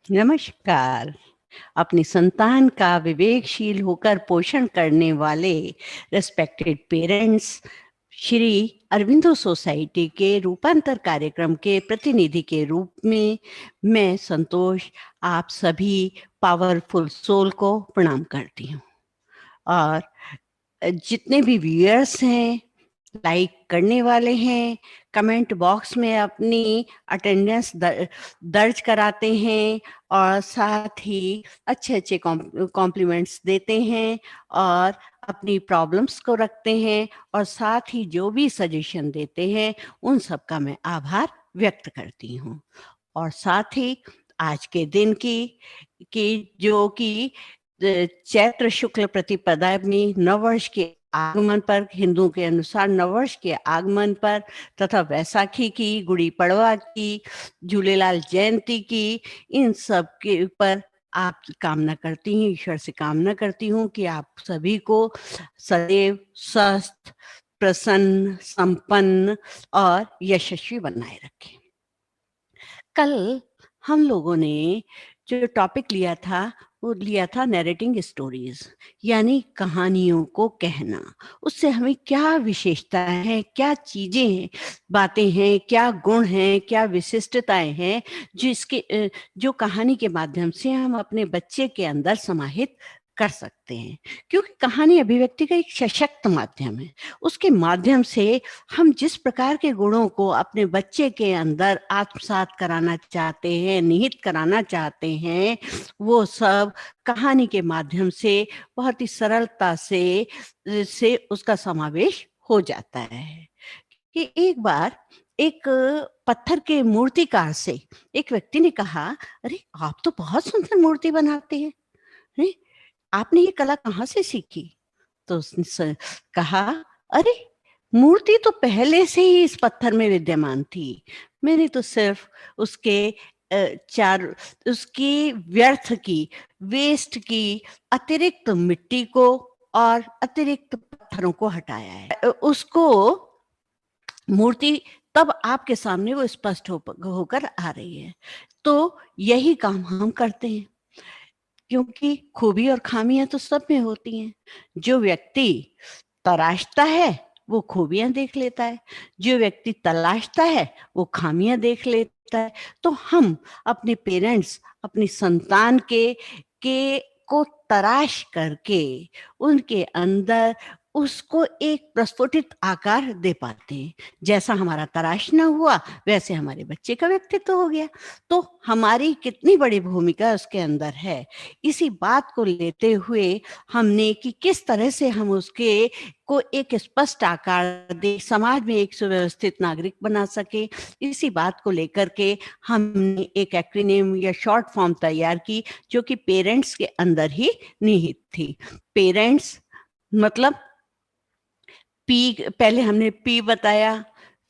नमस्कार। अपनी संतान का विवेकशील होकर पोषण करने वाले respected parents Shri Aurobindo society के रूपांतर कार्यक्रम के प्रतिनिधि के रूप में मैं संतोष आप सभी पावरफुल सोल को प्रणाम करती हूँ। और जितने भी व्यूअर्स हैं, लाइक करने वाले हैं, कमेंट बॉक्स में अपनी अटेंडेंस दर्ज कराते हैं और साथ ही अच्छे-अच्छे कॉम्प्लीमेंट्स देते हैं और अपनी प्रॉब्लम्स को रखते हैं और साथ ही जो भी सजेशन देते हैं, उन सब का मैं आभार व्यक्त करती हूँ। और साथ ही आज के दिन की जो कि चैत्र शुक्ल प्रतिपदा में नववर्ष के आगमन पर, हिंदुओं के अनुसार नववर्ष के आगमन पर तथा वैसाखी की, गुड़ी पड़वा की, झूलेलाल जयंती की, इन सब के ऊपर आप कामना करती हूँ, ईश्वर से कामना करती हूँ कि आप सभी को सदैव स्वस्थ, प्रसन्न, संपन्न और यशस्वी बनाए रखें। कल हम लोगों ने जो टॉपिक लिया था, वो लिया था नैरेटिंग स्टोरीज, यानी कहानियों को कहना। उससे हमें क्या विशेषता है, क्या चीजें हैं, बातें हैं, क्या गुण हैं, क्या विशिष्टताएं हैं जो कहानी के माध्यम से हम अपने बच्चे के अंदर समाहित कर सकते हैं। क्योंकि कहानी अभिव्यक्ति का एक सशक्त माध्यम है। उसके माध्यम से हम जिस प्रकार के गुणों को अपने बच्चे के अंदर आत्मसात कराना चाहते हैं, निहित कराना चाहते हैं, वो सब कहानी के माध्यम से बहुत ही सरलता से उसका समावेश हो जाता है। कि एक बार एक पत्थर के मूर्तिकार से एक व्यक्ति ने कहा, अरे आप तो बहुत सुंदर मूर्ति बनाते हैं, आपने ये कला कहाँ से सीखी? तो उसने कहा, अरे मूर्ति तो पहले से ही इस पत्थर में विद्यमान थी। मैंने तो सिर्फ उसके चार उसकी व्यर्थ की, वेस्ट की, अतिरिक्त मिट्टी को और अतिरिक्त पत्थरों को हटाया है। उसको मूर्ति तब आपके सामने वो स्पष्ट होकर आ रही है। तो यही काम हम करते हैं, क्योंकि खूबी और खामियां तो सब में होती हैं। जो व्यक्ति तराशता है वो खूबियां देख लेता है, जो व्यक्ति तलाशता है वो खामियां देख लेता है। तो हम अपने पेरेंट्स, अपनी संतान के को तराश करके उनके अंदर उसको एक प्रस्फुटित आकार दे पाते हैं। जैसा हमारा तराशना हुआ, वैसे हमारे बच्चे का व्यक्तित्व हो गया। तो हमारी कितनी बड़ी भूमिका उसके अंदर है, इसी बात को लेते हुए हमने कि किस तरह से हम उसके को एक स्पष्ट आकार दे, समाज में एक सुव्यवस्थित नागरिक बना सके, इसी बात को लेकर के हमने एक एक्रोनिम या शॉर्ट फॉर्म तैयार की, जो कि पेरेंट्स के अंदर ही निहित थी। पेरेंट्स मतलब पी, पहले हमने पी बताया,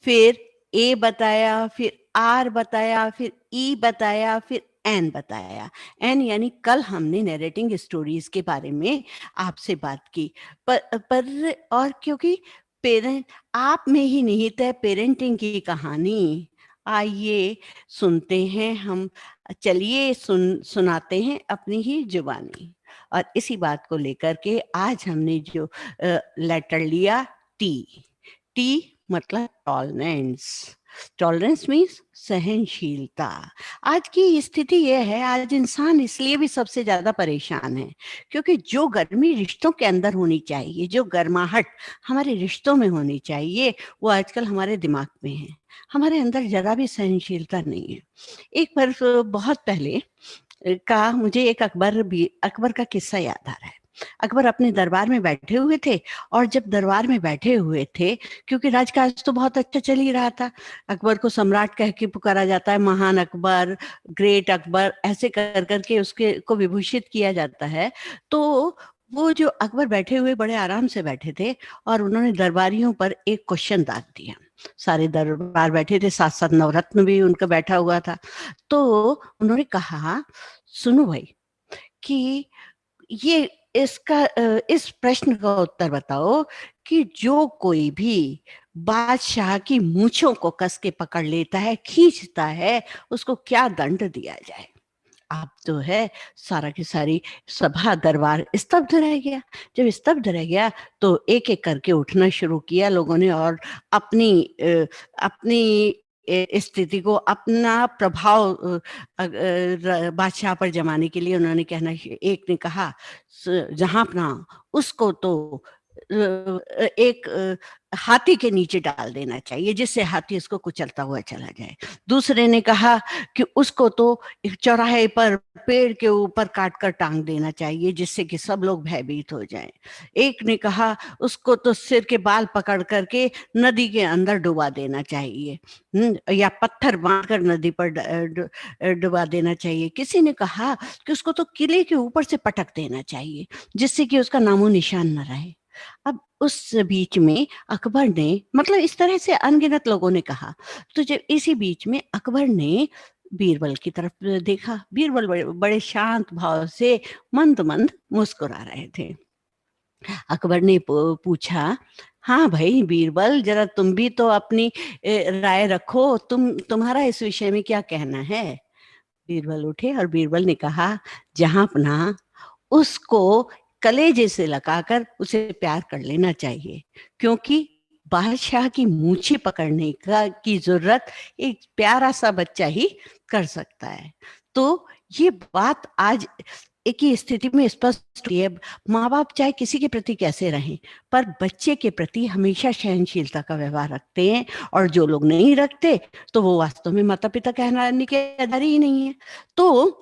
फिर ए बताया, फिर आर बताया, फिर ई बताया, फिर एन बताया। एन यानी कल हमने नैरेटिंग स्टोरीज के बारे में आपसे बात की। पर और क्योंकि पेरेंट आप में ही निहित है पेरेंटिंग की कहानी। आइए सुनते हैं हम, चलिए सुनाते हैं अपनी ही जुबानी। और इसी बात को लेकर के आज हमने जो लेटर लिया, टी। टी मतलब टॉलरेंस। टॉलरेंस मीन्स सहनशीलता। आज की स्थिति यह है, आज इंसान इसलिए भी सबसे ज्यादा परेशान है क्योंकि जो गर्मी रिश्तों के अंदर होनी चाहिए, जो गर्माहट हमारे रिश्तों में होनी चाहिए, वो आजकल हमारे दिमाग में है। हमारे अंदर जरा भी सहनशीलता नहीं है। एक बार बहुत पहले का मुझे एक अकबर का किस्सा याद आ रहा है। अकबर अपने दरबार में बैठे हुए थे और जब दरबार में बैठे हुए थे, क्योंकि राजकाज तो बहुत अच्छा चल ही रहा था, अकबर को सम्राट कह के पुकारा जाता है, महान अकबर, ग्रेट अकबर, ऐसे कर करके उसके को विभूषित किया जाता है। तो वो जो अकबर बैठे हुए बड़े आराम से बैठे थे और उन्होंने दरबारियों पर एक क्वेश्चन दाग दिया। सारे दरबार बैठे थे, साथ साथ नवरत्न भी उनका बैठा हुआ था। तो उन्होंने कहा, सुनो भाई, कि ये इस प्रश्न का उत्तर बताओ कि जो कोई भी बादशाह की मूंछों को कस के पकड़ लेता है, खींचता है, उसको क्या दंड दिया जाए। अब तो है सारा की सारी सभा दरबार स्तब्ध रह गया। जब स्तब्ध रह गया तो एक-एक करके उठना शुरू किया लोगों ने और अपनी अपनी स्थिति को अपना प्रभाव बादशाह पर जमाने के लिए उन्होंने कहना एक ने कहा जहाँपनाह उसको तो एक हाथी के नीचे डाल देना चाहिए जिससे हाथी उसको कुचलता हुआ चला जाए। दूसरे ने कहा कि उसको तो एक चौराहे पर पेड़ के ऊपर काट कर टांग देना चाहिए जिससे कि सब लोग भयभीत हो जाएं। एक ने कहा उसको तो सिर के बाल पकड़ करके नदी के अंदर डुबा देना चाहिए, या पत्थर बांध कर नदी पर डुबा देना चाहिए। किसी ने कहा कि उसको तो किले के ऊपर से पटक देना चाहिए जिससे कि उसका नामो निशान न रहे। अब उस बीच में अकबर ने, मतलब इस तरह से अनगिनत लोगों ने कहा। तो जब इसी बीच में अकबर ने बीरबल की तरफ देखा। बीरबल बड़े बड़े शांत भाव से मंद मंद मुस्कुरा रहे थे। अकबर ने पूछा, हाँ भाई बीरबल, जरा तुम भी तो अपनी राय रखो, तुम्हारा इस विषय में क्या कहना है। बीरबल उठे और बीरबल ने कहा, जहांपनाह उसको कलेजे से लगाकर उसे प्यार कर लेना चाहिए, क्योंकि बादशाह की मूछें पकड़ने का की जरूरत एक प्यारा सा बच्चा ही कर सकता है। तो ये बात आज एक ही स्थिति में स्पष्ट हुई है। माँ बाप चाहे किसी के प्रति कैसे रहें, पर बच्चे के प्रति हमेशा सहनशीलता का व्यवहार रखते हैं, और जो लोग नहीं रखते तो वो वास्तव में माता पिता कहलाने के आधार ही नहीं है। तो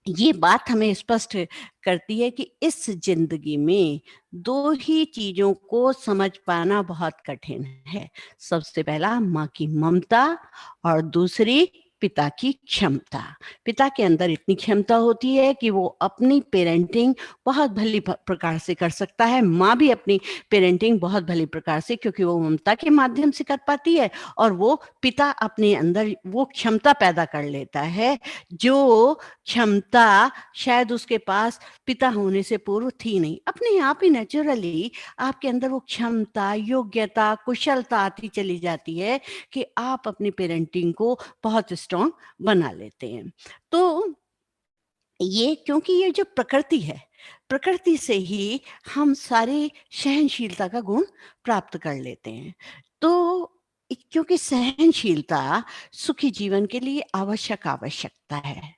ये बात हमें स्पष्ट करती है कि इस जिंदगी में दो ही चीजों को समझ पाना बहुत कठिन है। सबसे पहला माँ की ममता, और दूसरी पिता की क्षमता। पिता के अंदर इतनी क्षमता होती है कि वो अपनी पेरेंटिंग बहुत भली प्रकार से कर सकता है। माँ भी अपनी पेरेंटिंग बहुत भली प्रकार से, क्योंकि वो ममता के माध्यम से कर पाती है, और वो पिता अपने अंदर वो क्षमता पैदा कर लेता है जो क्षमता शायद उसके पास पिता होने से पूर्व थी नहीं। अपने आप ही नेचुरली आपके अंदर वो क्षमता, योग्यता, कुशलता आती चली जाती है कि आप अपनी पेरेंटिंग को बहुत स्ट्रांग बना लेते हैं। तो ये, क्योंकि ये जो प्रकृति है, प्रकृति से ही हम सारी सहनशीलता का गुण प्राप्त कर लेते हैं। तो क्योंकि सहनशीलता सुखी जीवन के लिए आवश्यकता है,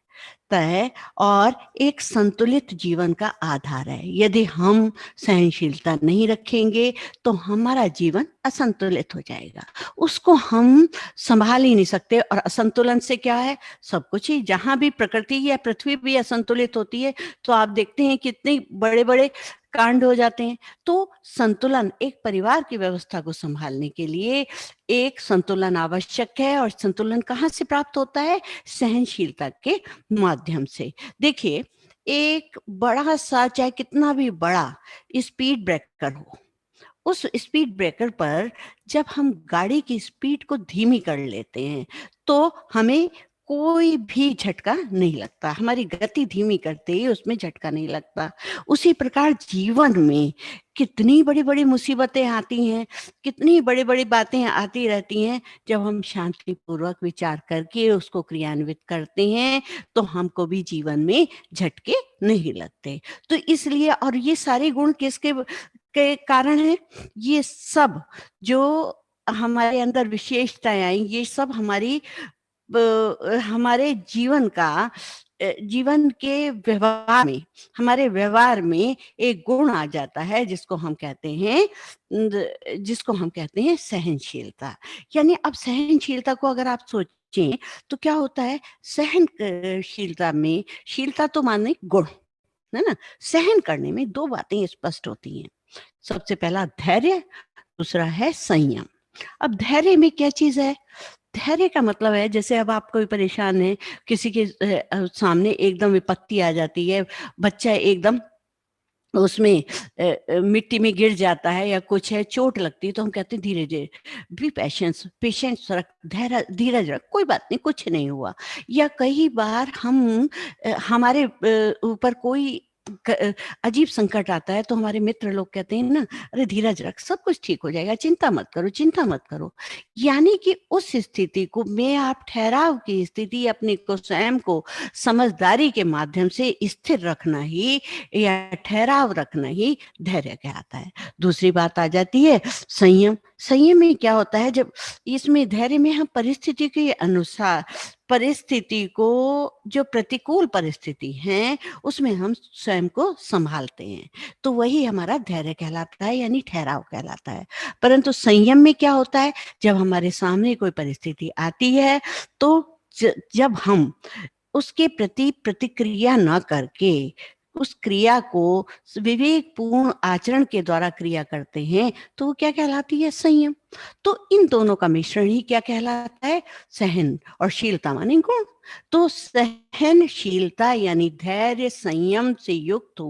तय और एक संतुलित जीवन का आधार है। यदि हम सहनशीलता नहीं रखेंगे तो हमारा जीवन असंतुलित हो जाएगा, उसको हम संभाल ही नहीं सकते। और असंतुलन से क्या है, सब कुछ ही, जहां भी प्रकृति या पृथ्वी भी असंतुलित होती है तो आप देखते हैं कितने बड़े बड़े कांड हो जाते हैं। तो संतुलन, एक परिवार की व्यवस्था को संभालने के लिए एक संतुलन आवश्यक है, और संतुलन कहाँ से प्राप्त होता है, सहनशीलता के माध्यम से। देखिए, एक बड़ा सा, चाहे कितना भी बड़ा स्पीड ब्रेकर हो, उस स्पीड ब्रेकर पर जब हम गाड़ी की स्पीड को धीमी कर लेते हैं तो हमें कोई भी झटका नहीं लगता। हमारी गति धीमी करते ही उसमें झटका नहीं लगता। उसी प्रकार जीवन में कितनी बड़ी बड़ी मुसीबतें आती हैं, कितनी बड़ी बड़ी बातें आती रहती हैं, जब हम शांतिपूर्वक विचार करके उसको क्रियान्वित करते हैं तो हमको भी जीवन में झटके नहीं लगते। तो इसलिए, और ये सारे गुण किसके के कारण है, ये सब जो हमारे अंदर विशेषताएं आई, ये सब हमारे जीवन का, जीवन के व्यवहार में, हमारे व्यवहार में एक गुण आ जाता है जिसको हम कहते हैं सहनशीलता। यानी अब सहनशीलता को अगर आप सोचें तो क्या होता है, सहनशीलता में, शीलता तो माने गुण है ना, सहन करने में दो बातें स्पष्ट होती हैं। सबसे पहला धैर्य, दूसरा है संयम। अब धैर्य में क्या चीज है, धैर्य का मतलब है, जैसे अब आप कोई परेशान है, किसी के सामने एकदम विपत्ति आ जाती है, बच्चा एकदम उसमें मिट्टी में गिर जाता है या कुछ है, चोट लगती है, तो हम कहते हैं धीरे धीरे, बी पेशेंस रख, धैर्य, धीरज रख, कोई बात नहीं, कुछ नहीं हुआ। या कई बार हम हमारे ऊपर कोई अजीब संकट आता है तो हमारे मित्र लोग कहते हैं ना, अरे धीरज रख, सब कुछ ठीक हो जाएगा, चिंता मत करो, चिंता मत करो। यानी कि उस स्थिति को में आप ठहराव की स्थिति, अपने को स्वयं को समझदारी के माध्यम से स्थिर रखना ही या ठहराव रखना ही धैर्य कहलाता है। दूसरी बात आ जाती है संयम। संयम में क्या होता है, जब इसमें धैर्य में हम परिस्थिति के अनुसार, परिस्थिति को, जो प्रतिकूल परिस्थिति है उसमें हम स्वयं को संभालते हैं, तो वही हमारा धैर्य कहलाता है, यानी ठहराव कहलाता है। परंतु संयम में क्या होता है, जब हमारे सामने कोई परिस्थिति आती है तो जब हम उसके प्रति प्रतिक्रिया न करके उस क्रिया को विवेकपूर्ण आचरण के द्वारा क्रिया करते हैं, तो वो क्या कहलाती है, संयम। तो इन दोनों का मिश्रण ही क्या कहलाता है, सहन और शीलता माने गुण। तो सहनशीलता यानी धैर्य संयम से युक्त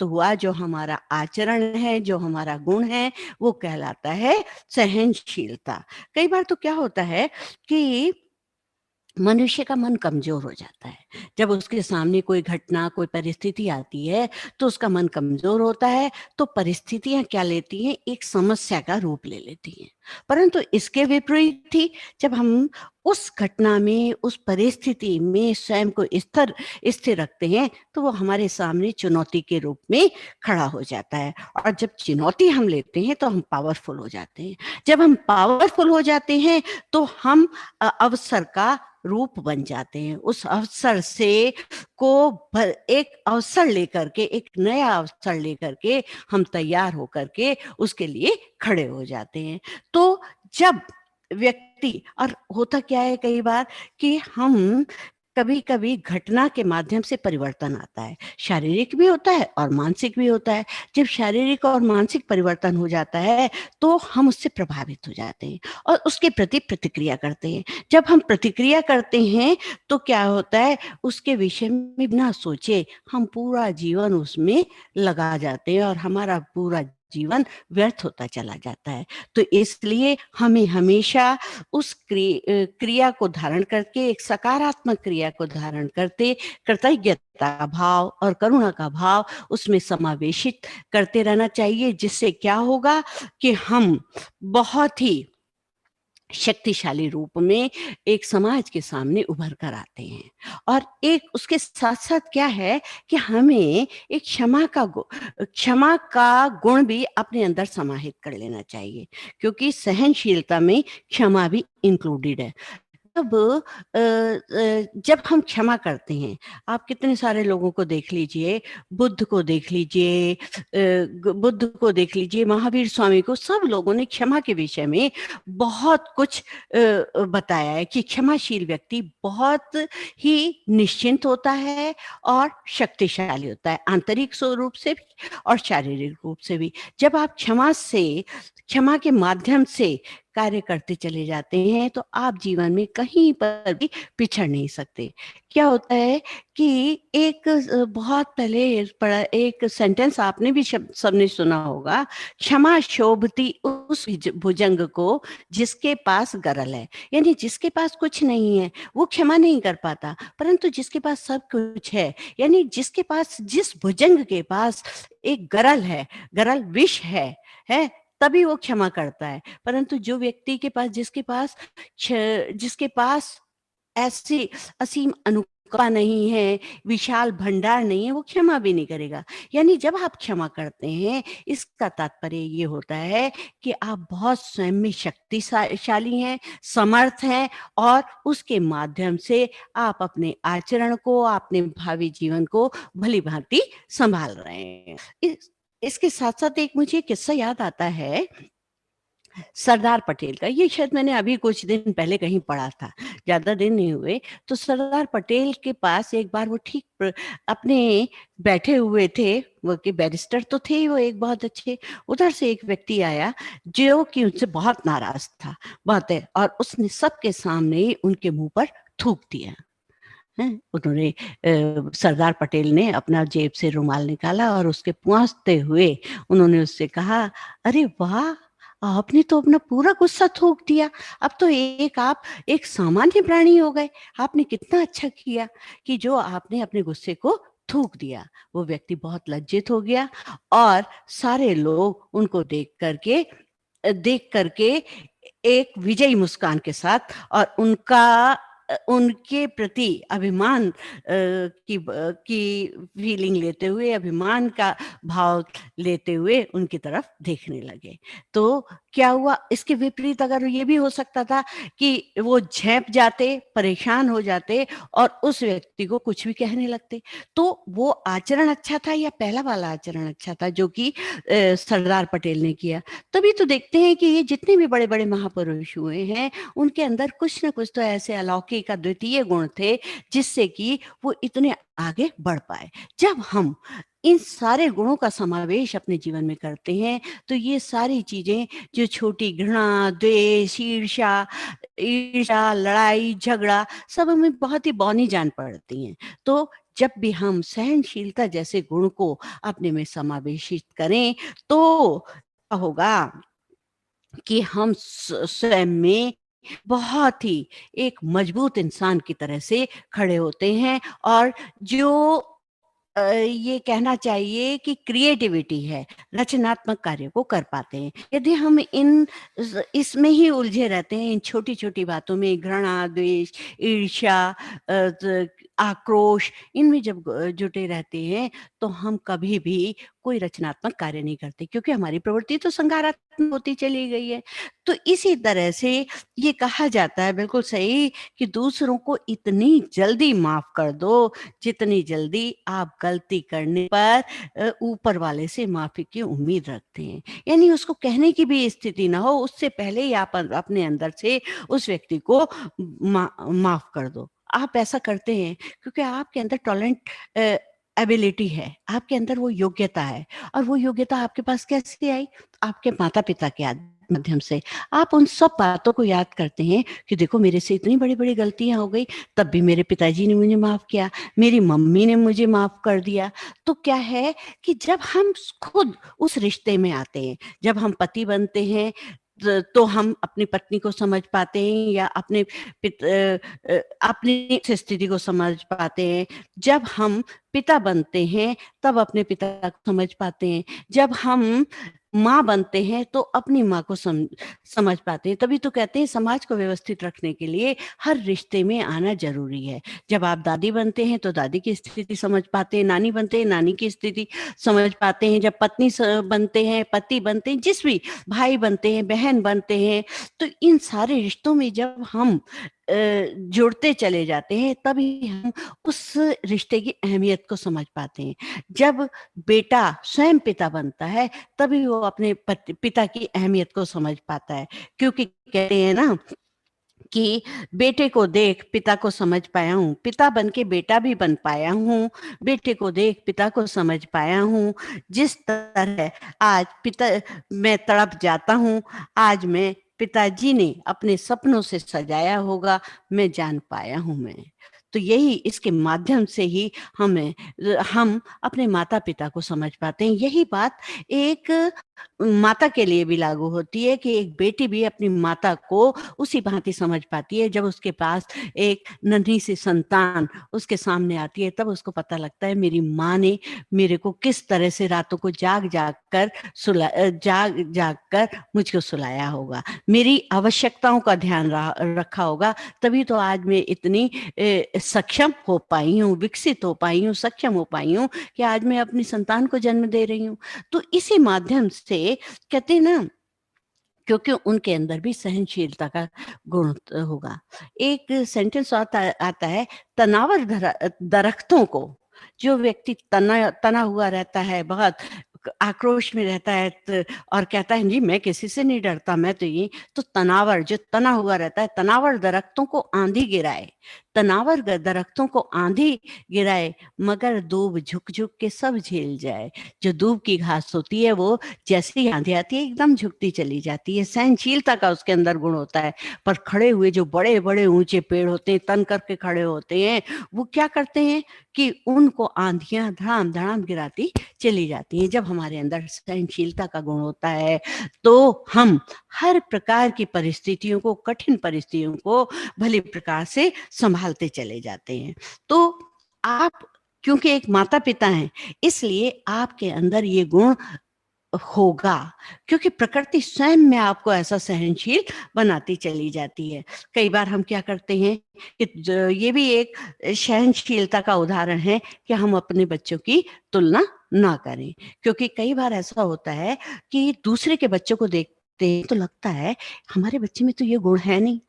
हुआ जो हमारा आचरण है, जो हमारा गुण है, वो कहलाता है सहनशीलता। कई बार तो क्या होता है कि मनुष्य का मन कमजोर हो जाता है, जब उसके सामने कोई घटना, कोई परिस्थिति आती है तो उसका मन कमजोर होता है, तो परिस्थितियां क्या लेती हैं, एक समस्या का रूप ले लेती हैं। परंतु इसके विपरीत थी, जब हम उस घटना में, उस परिस्थिति में स्वयं को स्थिर रखते हैं तो वो हमारे सामने चुनौती के रूप में खड़ा हो जाता है। और जब चुनौती हम लेते हैं तो हम पावरफुल हो जाते हैं। जब हम पावरफुल हो जाते हैं तो हम अवसर का रूप बन जाते हैं। उस अवसर से एक अवसर लेकर के, एक नया अवसर लेकर के हम तैयार होकर के उसके लिए खड़े हो जाते हैं। तो जब व्यक्ति, और होता क्या है कई बार कि हम कभी कभी घटना के माध्यम से परिवर्तन आता है, शारीरिक भी होता है और मानसिक भी होता है। जब शारीरिक और मानसिक परिवर्तन हो जाता है तो हम उससे प्रभावित हो जाते हैं और उसके प्रति प्रतिक्रिया करते हैं। जब हम प्रतिक्रिया करते हैं तो क्या होता है, उसके विषय में बिना सोचे हम पूरा जीवन उसमें लगा जाते हैं और हमारा पूरा जीवन व्यर्थ होता चला जाता है। तो इसलिए हमें हमेशा उस क्रिया को धारण करके, एक सकारात्मक क्रिया को धारण करते, कृतज्ञता का भाव और करुणा का भाव उसमें समावेशित करते रहना चाहिए, जिससे क्या होगा कि हम बहुत ही शक्तिशाली रूप में एक समाज के सामने उभर कर आते हैं। और एक उसके साथ साथ क्या है कि हमें एक क्षमा का गुण भी अपने अंदर समाहित कर लेना चाहिए, क्योंकि सहनशीलता में क्षमा भी इंक्लूडेड है। जब हम क्षमा करते हैं, आप कितने सारे लोगों को देख लीजिए, बुद्ध को देख लीजिए, महावीर स्वामी को, सब लोगों ने क्षमा के विषय में बहुत कुछ बताया है कि क्षमाशील व्यक्ति बहुत ही निश्चिंत होता है और शक्तिशाली होता है, आंतरिक स्वरूप से भी और शारीरिक रूप से भी। जब आप क्षमा के माध्यम से कार्य करते चले जाते हैं तो आप जीवन में कहीं पर भी पिछड़ नहीं सकते। क्या होता है कि एक बहुत पहले पढ़ा एक सेंटेंस, आपने भी सबने सुना होगा, क्षमा शोभती उस भुजंग को जिसके पास गरल है। यानी जिसके पास कुछ नहीं है वो क्षमा नहीं कर पाता, परंतु जिसके पास सब कुछ है, यानी जिसके पास, जिस भुजंग के पास एक गरल है, गरल विष है तभी वो क्षमा करता है। परंतु जो व्यक्ति के पास, जिसके पास ऐसी असीम अनुकंपा नहीं है, विशाल भंडार नहीं है, वो क्षमा भी नहीं करेगा। यानी जब आप क्षमा करते हैं, इसका तात्पर्य ये होता है कि आप बहुत स्वयं में शक्तिशाली हैं, समर्थ हैं और उसके माध्यम से आप अपने आचरण को, अपने भावी जीवन को भली भांति संभाल रहे हैं। इसके साथ साथ एक मुझे किस्सा याद आता है सरदार पटेल का। ये शायद मैंने अभी कुछ दिन पहले कहीं पढ़ा था, ज्यादा दिन नहीं हुए। तो सरदार पटेल के पास एक बार वो अपने बैठे हुए थे, वो के बैरिस्टर तो थे वो एक बहुत अच्छे, उधर से एक व्यक्ति आया जो कि उनसे बहुत नाराज था, बहुत है, और उसने सबके सामने उनके मुंह पर थूक दिया। उन्होंने सरदार पटेल ने अपना जेब से रुमाल निकाला और उसके पोंछते हुए उन्होंने उससे कहा, अरे वाह, आपने तो अपना पूरा गुस्सा थूक दिया, अब तो आप एक सामान्य प्राणी हो गए। आपने कितना अच्छा किया कि जो आपने अपने गुस्से को थूक दिया। वो व्यक्ति बहुत लज्जित हो गया और सारे लोग उनको देख करके एक विजयी मुस्कान के साथ और उनके प्रति अभिमान की फीलिंग लेते हुए, अभिमान का भाव लेते हुए उनकी तरफ देखने लगे। तो क्या हुआ, इसके विपरीत अगर ये भी हो सकता था कि वो झेंप जाते, परेशान हो जाते और उस व्यक्ति को कुछ भी कहने लगते। तो वो आचरण अच्छा था या पहला वाला आचरण अच्छा था जो कि सरदार पटेल ने किया? तभी तो देखते हैं कि ये जितने भी बड़े-बड़े महापुरुष हुए हैं, उनके अंदर कुछ न कुछ तो ऐसे अलौकिक अद्वितीय गुण थे, जिससे कि वो इतने आगे बढ़ पाए। जब हम इन सारे गुणों का समावेश अपने जीवन में करते हैं, तो ये सारी चीज़ें जो छोटी घृणा, द्वेष, ईर्ष्या, लड़ाई, झगड़ा सब हमें बहुत ही बौनी जान पड़ती हैं। तो जब भी हम सहनशीलता जैसे गुण को अपने में समावेशित करें, तो क्या होगा कि हम स्वयं में बहुत ही एक मजबूत इंसान की तरह से खड़े होते हैं और जो ये कहना चाहिए कि क्रिएटिविटी है, रचनात्मक कार्य को कर पाते हैं। यदि हम इसमें ही उलझे रहते हैं, इन छोटी-छोटी बातों में घृणा, द्वेष, ईर्ष्या, आक्रोश, इनमें जब जुटे रहते हैं, तो हम कभी भी कोई रचनात्मक कार्य नहीं करते, क्योंकि हमारी प्रवृत्ति तो संघारात्मक होती चली गई है। तो इसी तरह से ये कहा जाता है, बिल्कुल सही, कि दूसरों को इतनी जल्दी माफ़ कर दो, जितनी जल्दी आप गलती करने पर ऊपर वाले से माफ़ी की उम्मीद रखते हैं। यानी उसको कहने की भी स्थिति ना हो, उससे पहले ही आप अपने अंदर से उस व्यक्ति को माफ़ कर दो। आप ऐसा करते हैं क्योंकि आपके अंदर टॉलरेंट एबिलिटी है, आपके अंदर वो योग्यता है और वो योग्यता आपके पास कैसे आई? आपके माता-पिता के माध्यम से। आप उन सब बातों को याद करते हैं कि देखो मेरे से इतनी बड़ी-बड़ी गलतियाँ हो गई, तब भी मेरे पिताजी ने मुझे माफ़ किया, मेरी मम्मी ने मुझे माफ़ कर दिया। तो क्या है कि जब हम खुद उस रिश्ते में आते हैं, जब हम पति बनते हैं, तो हम अपनी पत्नी को समझ पाते हैं या अपनी स्थिति को समझ पाते हैं। जब हम पिता बनते हैं, तब अपने पिता को समझ पाते हैं। जब हम माँ बनते हैं, तो अपनी माँ को समझ पाते हैं। तभी तो कहते हैं समाज को व्यवस्थित रखने के लिए हर रिश्ते में आना ज़रूरी है। जब आप दादी बनते हैं, तो दादी की स्थिति समझ पाते हैं, नानी बनते हैं, नानी की स्थिति समझ पाते हैं। जब पत्नी बनते हैं, पति बनते हैं, जिस भी भाई बनते हैं, बहन बनते हैं, तो इन सारे रिश्तों में जब हम जुड़ते चले जाते हैं, तभी हम उस रिश्ते की अहमियत को समझ पाते हैं। जब बेटा स्वयं पिता बनता है, तभी वो अपने पिता की अहमियत को समझ पाता है। क्योंकि कहते हैं ना कि बेटे को देख पिता को समझ पाया हूँ, पिता बन के बेटा भी बन पाया हूँ, बेटे को देख पिता को समझ पाया हूँ। जिस तरह आज पिता मैं तड़प जाता हूँ, आज मैं पिताजी ने अपने सपनों से सजाया होगा, मैं जान पाया हूँ मैं। तो यही इसके माध्यम से ही हम अपने माता-पिता को समझ पाते हैं। यही बात एक माता के लिए भी लागू होती है कि एक बेटी भी अपनी माता को उसी भांति समझ पाती है। जब उसके पास एक नन्ही सी संतान उसके सामने आती है, तब उसको पता लगता है मेरी माँ ने मेरे को किस तरह से रातों को जाग कर मुझको सुलाया होगा, मेरी आवश्यकताओं का ध्यान रखा होगा, तभी तो आज मैं इतनी सक्षम हो पाई हूँ, विकसित हो पाई हूँ, सक्षम हो पाई हूँ कि आज मैं अपनी संतान को जन्म दे रही हूँ। तो इसी माध्यम से कहते हैं ना, क्योंकि उनके अंदर भी सहनशीलता का गुण होगा। एक सेंटेंस आता है, तनावर दरख्तों को, जो व्यक्ति तना हुआ रहता है, बहुत आक्रोश में रहता है, और कहता है जी मैं किसी से नहीं डरता, मैं तो ये, तो तनावर जो तना हुआ रहता है, तनावर दरख्तों को आंधी गिराए, तनावर दरख्तों को आंधी गिराए, मगर दूब झुक झुक के सब झेल जाए। जो दूब की घास होती है, वो जैसे ही आंधी आती है एकदम झुकती चली जाती है। सहनशीलता का उसके अंदर गुण होता है। पर खड़े हुए जो बड़े बड़े ऊंचे पेड़ होते हैं, तन करके खड़े होते हैं, वो क्या करते हैं कि उनको आंधियां धड़ाम धड़ाम गिराती चली जाती हैं। जब हमारे अंदर सहनशीलता का गुण होता है, तो हम हर प्रकार की परिस्थितियों को, कठिन परिस्थितियों को भली प्रकार से संभालते चले जाते हैं। तो आप क्योंकि एक माता-पिता हैं, इसलिए आपके अंदर ये गुण होगा, क्योंकि प्रकृति स्वयं में आपको ऐसा सहनशील बनाती चली जाती है। कई बार हम क्या करते हैं कि ये भी एक सहनशीलता का उदाहरण है कि हम अपने बच्चों की तुलना ना करें, क्योंकि कई बार ऐसा होता है कि दूसरे के बच्चों को देखते हैं तो लगता है हमारे बच्चे में तो ये गुण है नहीं,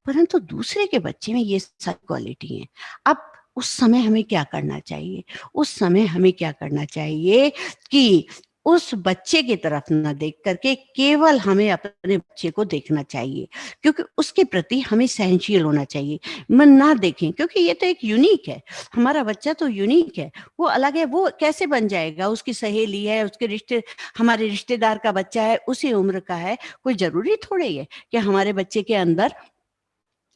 परंतु दूसरे के बच्चे में ये सारी क्वालिटी है। अब उस समय हमें क्या करना चाहिए? उस समय हमें क्या करना चाहिए कि उस बच्चे की तरफ ना देख करके केवल हमें अपने बच्चे को देखना चाहिए, क्योंकि उसके प्रति हमें सहनशील होना चाहिए। मन ना देखें, क्योंकि ये तो एक यूनिक है, हमारा बच्चा तो यूनिक है, वो अलग है, वो कैसे बन जाएगा? उसकी सहेली है, उसके हमारे रिश्तेदार का बच्चा है, उसी उम्र का है, कोई ज़रूरी थोड़े ही है कि हमारे बच्चे के अंदर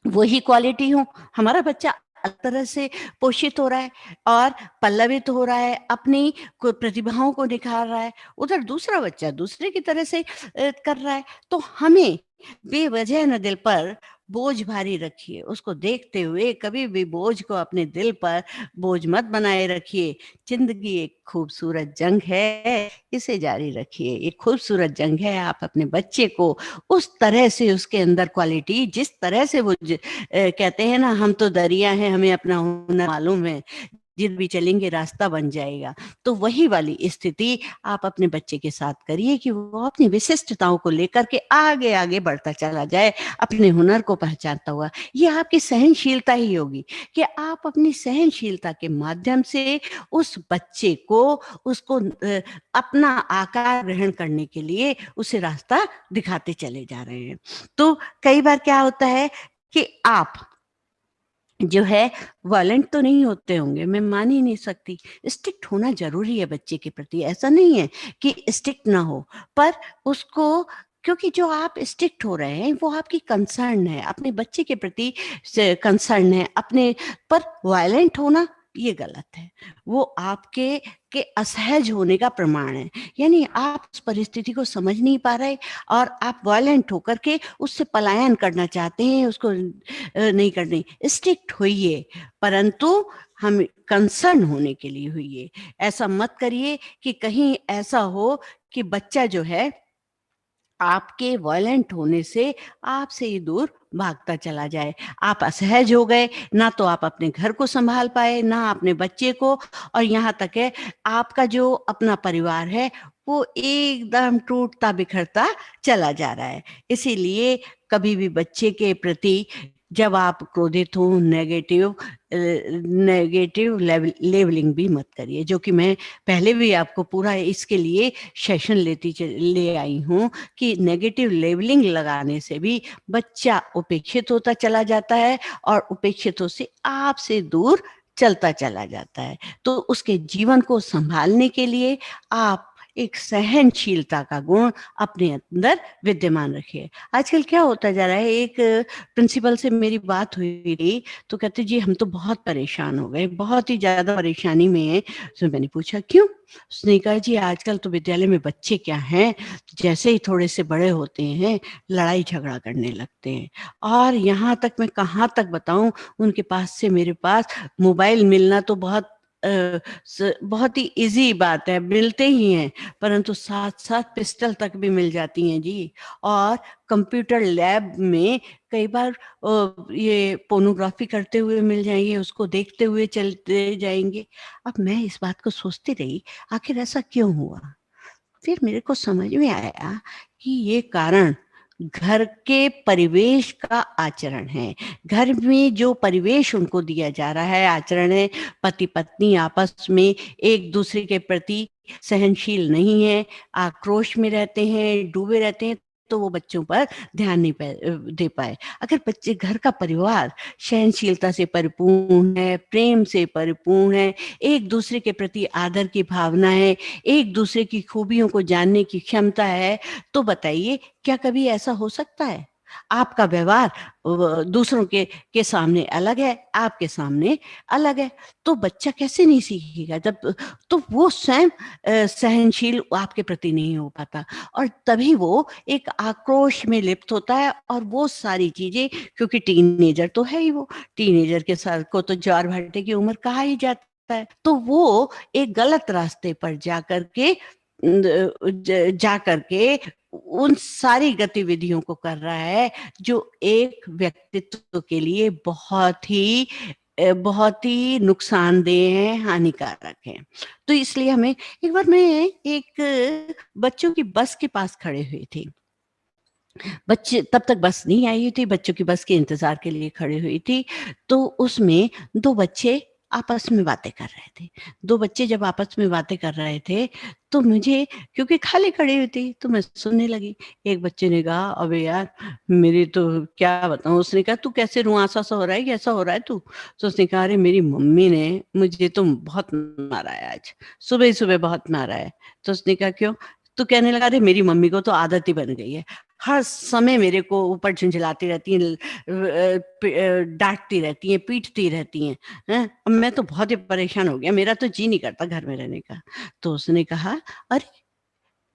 वही क्वालिटी हो। हमारा बच्चा अलग तरह से पोषित हो रहा है और पल्लवित हो रहा है, अपनी प्रतिभाओं को निखार रहा है, उधर दूसरा बच्चा दूसरे की तरह से कर रहा है। तो हमें बेवजह न दिल पर बोझ भारी रखिए, उसको देखते हुए कभी भी बोझ को अपने दिल पर बोझ मत बनाए रखिए। जिंदगी एक खूबसूरत जंग है, इसे जारी रखिए। एक खूबसूरत जंग है, आप अपने बच्चे को उस तरह से, उसके अंदर क्वालिटी जिस तरह से वो कहते हैं ना, हम तो दरिया हैं, हमें अपना हुनर मालूम है, जिध भी चलेंगे रास्ता बन जाएगा। तो वही वाली स्थिति आप अपने बच्चे के साथ करिए कि वो अपनी विशिष्टताओं को लेकर के आगे आगे बढ़ता चला जाए, अपने हुनर को पहचानता हुआ। ये आपकी सहनशीलता ही होगी कि आप अपनी सहनशीलता के माध्यम से उस बच्चे को, उसको अपना आकार ग्रहण करने के लिए उसे रास्ता दिखाते चले जा रहे हैं। तो कई बार क्या होता है कि आप जो है वायलेंट तो नहीं होते होंगे, मैं मान ही नहीं सकती। स्ट्रिक्ट होना ज़रूरी है बच्चे के प्रति, ऐसा नहीं है कि स्ट्रिक्ट ना हो, पर उसको, क्योंकि जो आप स्ट्रिक्ट हो रहे हैं वो आपकी कंसर्न है, अपने बच्चे के प्रति से कंसर्न है, अपने पर वायलेंट होना ये गलत है। वो आपके के असहज होने का प्रमाण है। यानी आप उस परिस्थिति को समझ नहीं पा रहे और आप वायलेंट होकर के उससे पलायन करना चाहते हैं, उसको नहीं करनी। स्ट्रिक्ट होइए, परंतु हम कंसर्न होने के लिए होइए। ऐसा मत करिए कि कहीं ऐसा हो कि बच्चा जो है आपके वायलेंट होने से आपसे ही दूर भागता चला जाए। आप असहज हो गए, ना तो आप अपने घर को सँभाल पाए, ना अपने बच्चे को, और यहाँ तक है आपका जो अपना परिवार है, वो एकदम टूटता-बिखरता चला जा रहा है। इसीलिए कभी भी बच्चे के प्रति जब आप क्रोधित हों, नेगेटिव लेवलिंग भी मत करिए, जो कि मैं पहले भी आपको पूरा इसके लिए सेशन ले आई हूँ कि नेगेटिव लेबलिंग लगाने से भी बच्चा उपेक्षित होता चला जाता है और उपेक्षितों से आपसे दूर चलता चला जाता है। तो उसके जीवन को संभालने के लिए आप एक सहनशीलता का गुण अपने अंदर विद्यमान रखिए। आजकल क्या होता जा रहा है, एक प्रिंसिपल से मेरी बात हुई थी, तो कहते जी हम तो बहुत परेशान हो गए, बहुत ही ज़्यादा परेशानी में हैं। तो मैंने पूछा क्यों? उसने कहा जी आजकल तो विद्यालय में बच्चे क्या हैं, जैसे ही थोड़े से बड़े होते हैं लड़ाई झगड़ा करने लगते हैं, और यहाँ तक मैं कहाँ तक बताऊँ, उनके पास से मेरे पास मोबाइल मिलना तो बहुत ही इजी बात है, मिलते ही हैं, परंतु साथ साथ पिस्टल तक भी मिल जाती हैं जी। और कंप्यूटर लैब में कई बार ये पोर्नोग्राफी करते हुए मिल जाएंगे, उसको देखते हुए चलते जाएंगे। अब मैं इस बात को सोचती रही, आखिर ऐसा क्यों हुआ? फिर मेरे को समझ में आया कि ये कारण घर के परिवेश का आचरण है। घर में जो परिवेश उनको दिया जा रहा है, आचरण है, पति पत्नी आपस में एक दूसरे के प्रति सहनशील नहीं है, आक्रोश में रहते हैं, डूबे रहते हैं, तो वो बच्चों पर ध्यान नहीं दे पाए। अगर बच्चे, घर का परिवार सहनशीलता से परिपूर्ण है, प्रेम से परिपूर्ण है, एक दूसरे के प्रति आदर की भावना है, एक दूसरे की खूबियों को जानने की क्षमता है, तो बताइए क्या कभी ऐसा हो सकता है? आपका व्यवहार दूसरों के सामने अलग है, आपके सामने अलग है, तो बच्चा कैसे नहीं सीखेगा? जब तो वो स्वयं सहनशील आपके प्रति नहीं हो पाता, और तभी वो एक आक्रोश में लिप्त होता है, और वो सारी चीज़ें, क्योंकि टीनेजर तो है ही वो, टीनेजर के साथ को तो ज्वार-भाटे की उम्र कहा ही जाता है, तो वो एक गलत रास्ते पर जा करके उन सारी गतिविधियों को कर रहा है जो एक व्यक्तित्व के लिए बहुत ही नुकसानदेह है, हानिकारक है। तो इसलिए हमें एक बार मैं एक बच्चों की बस के पास खड़े हुए थे। बच्चे तब तक बस नहीं आई हुई थी, बच्चों की बस के इंतज़ार के लिए खड़ी हुई थी। तो उसमें 2 बच्चे आपस में बातें कर रहे थे। 2 बच्चे जब आपस में बातें कर रहे थे, तो मुझे, क्योंकि खाली खड़ी हुई थी, तो मैं सुनने लगी। एक बच्चे ने कहा, "अबे यार! मेरी तो क्या बताऊँ।" उसने कहा, "तू कैसे रुआँसा सा हो रहा है? कैसा हो रहा है तू?" तो उसने कहा, "अरे! मेरी मम्मी ने मुझे तो बहुत मारा है आज। सुबह ही सुबह बहुत मारा है।" तो उसने कहा, "क्यों?" तो कहने लगा, "अरे! मेरी मम्मी को तो आदत ही बन गई है। हर समय मेरे को ऊपर झुँझलाती रहती हैं, डाँटती रहती हैं, पीटती रहती हैं, हैं? अब मैं तो बहुत ही परेशान हो गया, मेरा तो जी नहीं करता घर में रहने का।" तो उसने कहा, "अरे!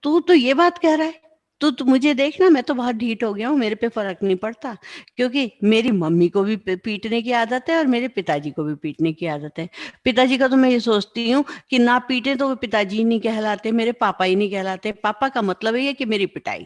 तू तो ये बात कह रहा है? तू मुझे देख ना, मैं तो बहुत ढीठ हो गया हूँ, मेरे पे फ़र्क नहीं पड़ता, क्योंकि मेरी मम्मी को भी पीटने की आदत है और मेरे पिताजी को भी पीटने की आदत है। पिताजी का तो मैं ये सोचती हूँ कि ना पीटे तो वो पिताजी ही नहीं कहलाते, मेरे पापा ही नहीं कहलाते, पापा का मतलब ही है कि मेरी पिटाई।"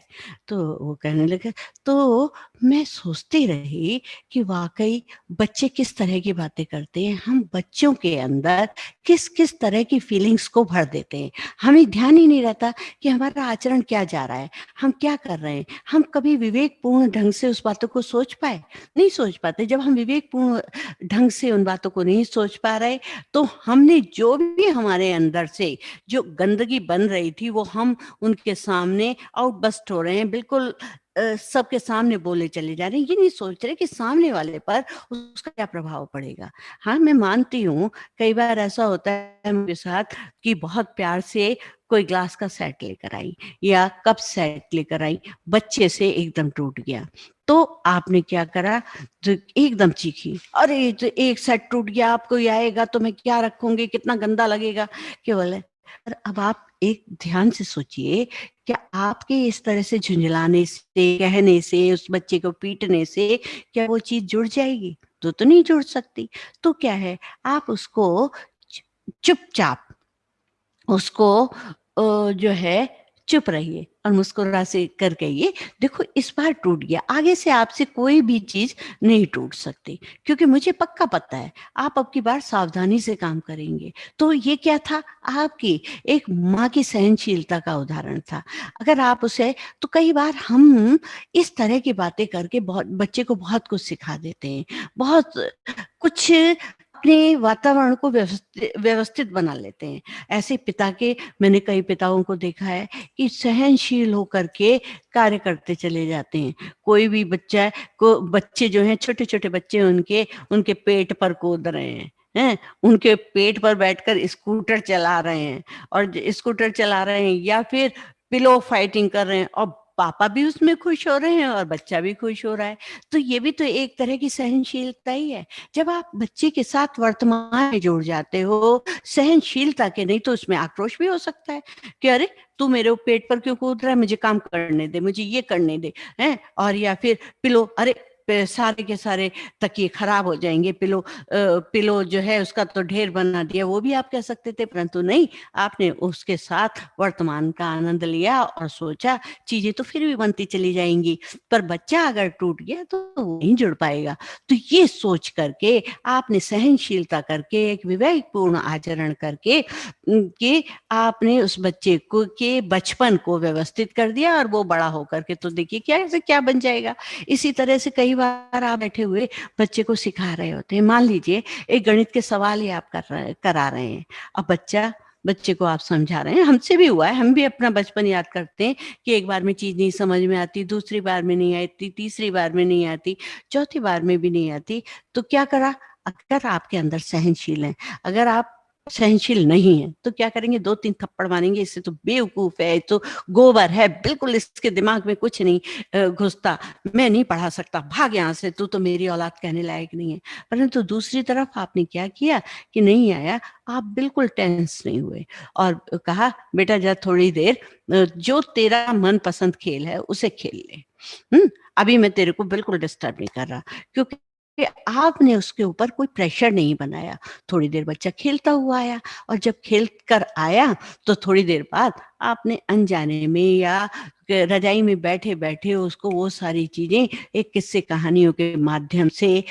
तो वो कहने लगे, तो मैं सोचती रही कि वाक़ई बच्चे किस तरह की बातें करते हैं, हम बच्चों के अंदर किस-किस तरह की फीलिंग्स को भर देते हैं। हमें ध्यान ही नहीं रहता कि हमारा आचरण क्या जा रहा है, हम क्या कर रहे हैं? हम कभी विवेकपूर्ण ढंग से उस बातों को सोच पाए? नहीं सोच पाते। जब हम विवेकपूर्ण ढंग से उन बातों को नहीं सोच पा रहे, तो हमने जो भी हमारे अंदर से जो गंदगी बन रही थी, वो हम उनके सामने आउटबर्स्ट हो रहे हैं, बिल्कुल सबके सामने बोले चले जा रहे हैं। ये नहीं सोच रहे कि सामने वाले पर उसका क्या प्रभाव पड़ेगा। हाँ, मैं मानती हूँ, कई बार ऐसा होता है मेरे साथ कि बहुत प्यार से कोई ग्लास का सेट लेकर आई या कप सेट लेकर आई, बच्चे से एकदम टूट गया। तो आपने क्या करा, तो एकदम चीखी, "अरे! तो एक सेट टूट गया, अब कोई आएगा तो मैं क्या रखूँगी, कितना गंदा लगेगा।" क्या बोले, और अब आप एक ध्यान से सोचिए, क्या आपके इस तरह से झुँझलाने से, कहने से, उस बच्चे को पीटने से क्या वो चीज़ जुड़ जाएगी? तो नहीं जुड़ सकती। तो क्या है, आप उसको च चुपचाप उसको जो है चुप रहिए और मुस्कुरा से कर कहिए, "देखो इस बार टूट गया, आगे से आपसे कोई भी चीज़ नहीं टूट सकती, क्योंकि मुझे पक्का पता है आप अब की बार सावधानी से काम करेंगे।" तो ये क्या था? आपकी एक माँ की सहनशीलता का उदाहरण था। अगर आप उसे, तो कई बार हम इस तरह की बातें करके बहुत बच्चे को बहुत कुछ सिखा देते हैं। बहुत कुछ अपने वातावरण को व्यवस्थित बना लेते हैं। ऐसे पिता के, मैंने कई पिताओं को देखा है कि सहनशील होकर के कार्य करते चले जाते हैं। कोई भी बच्चे जो हैं, छोटे-छोटे बच्चे उनके पेट पर कूद रहे हैं, हैं? उनके पेट पर बैठकर स्कूटर चला रहे हैं और स्कूटर चला रहे हैं या फिर पिलो फाइटिंग कर रहे हैं, और पापा भी उसमें खुश हो रहे हैं और बच्चा भी खुश हो रहा है। तो ये भी तो एक तरह की सहनशीलता ही है। जब आप बच्चे के साथ वर्तमान में जुड़ जाते हो, सहनशीलता के, नहीं तो उसमें आक्रोश भी हो सकता है कि अरे! तू मेरे पेट पर क्यों कूद रहा है? मुझे काम करने दे, मुझे ये करने दे, हैं? और या फिर पिलो, अरे! सारे के सारे तकिए खराब हो जाएँगे, पिलो जो है उसका तो ढेर बना दिया, वो भी आप कह सकते थे, परंतु नहीं, आपने उसके साथ वर्तमान का आनंद लिया और सोचा चीज़ें तो फिर भी बनती चली जाएँगी, पर बच्चा अगर टूट गया तो वो नहीं जुड़ पाएगा। तो ये सोच करके आपने सहनशीलता करके, एक विवेकपूर्ण आचरण करके कि आपने उस बच्चे को के बचपन को व्यवस्थित कर दिया, और वो बड़ा होकर के तो देखिए क्या ऐसे क्या बन जाएगा। इसी तरह से कई बार आप बैठे हुए बच्चे को सिखा रहे होते हैं। मान लीजिए एक गणित के सवाल ही आप करा रहे हैं। अब बच्चे को आप समझा रहे हैं, हमसे भी हुआ है, हम भी अपना बचपन याद करते हैं कि एक बार में चीज़ नहीं समझ में आती, दूसरी बार में नहीं आती, तीसरी बार में नहीं आती, चौथी बार में भी नहीं आती, तो क्या करा? अगर आपके अंदर सहनशील हैं, अगर आप सहनशील नहीं हैं, तो क्या करेंगे? 2-3 थप्पड़ मारेंगे, इससे तो बेवकूफ़ है, ये तो गोबर है, बिल्कुल इसके दिमाग में कुछ नहीं घुसता, मैं नहीं पढ़ा सकता, भाग यहाँ से, तू तो मेरी औलाद कहने लायक नहीं है। परंतु दूसरी तरफ आपने क्या किया कि नहीं आया, आप बिल्कुल टेंस नहीं हुए और कहा, "बेटा जा थोड़ी देर जो तेरा मनपसंद खेल है, उसे खेल ले। हुँ? अभी मैं तेरे को बिल्कुल डिस्टर्ब नहीं कर रहा।" क्योंकि कि आपने उसके ऊपर कोई प्रेशर नहीं बनाया। थोड़ी देर बच्चा खेलता हुआ आया, और जब खेल कर आया तो थोड़ी देर बाद आपने अनजाने में या रजाई में बैठे-बैठे उसको वो सारी चीज़ें एक किस्से कहानियों के माध्यम से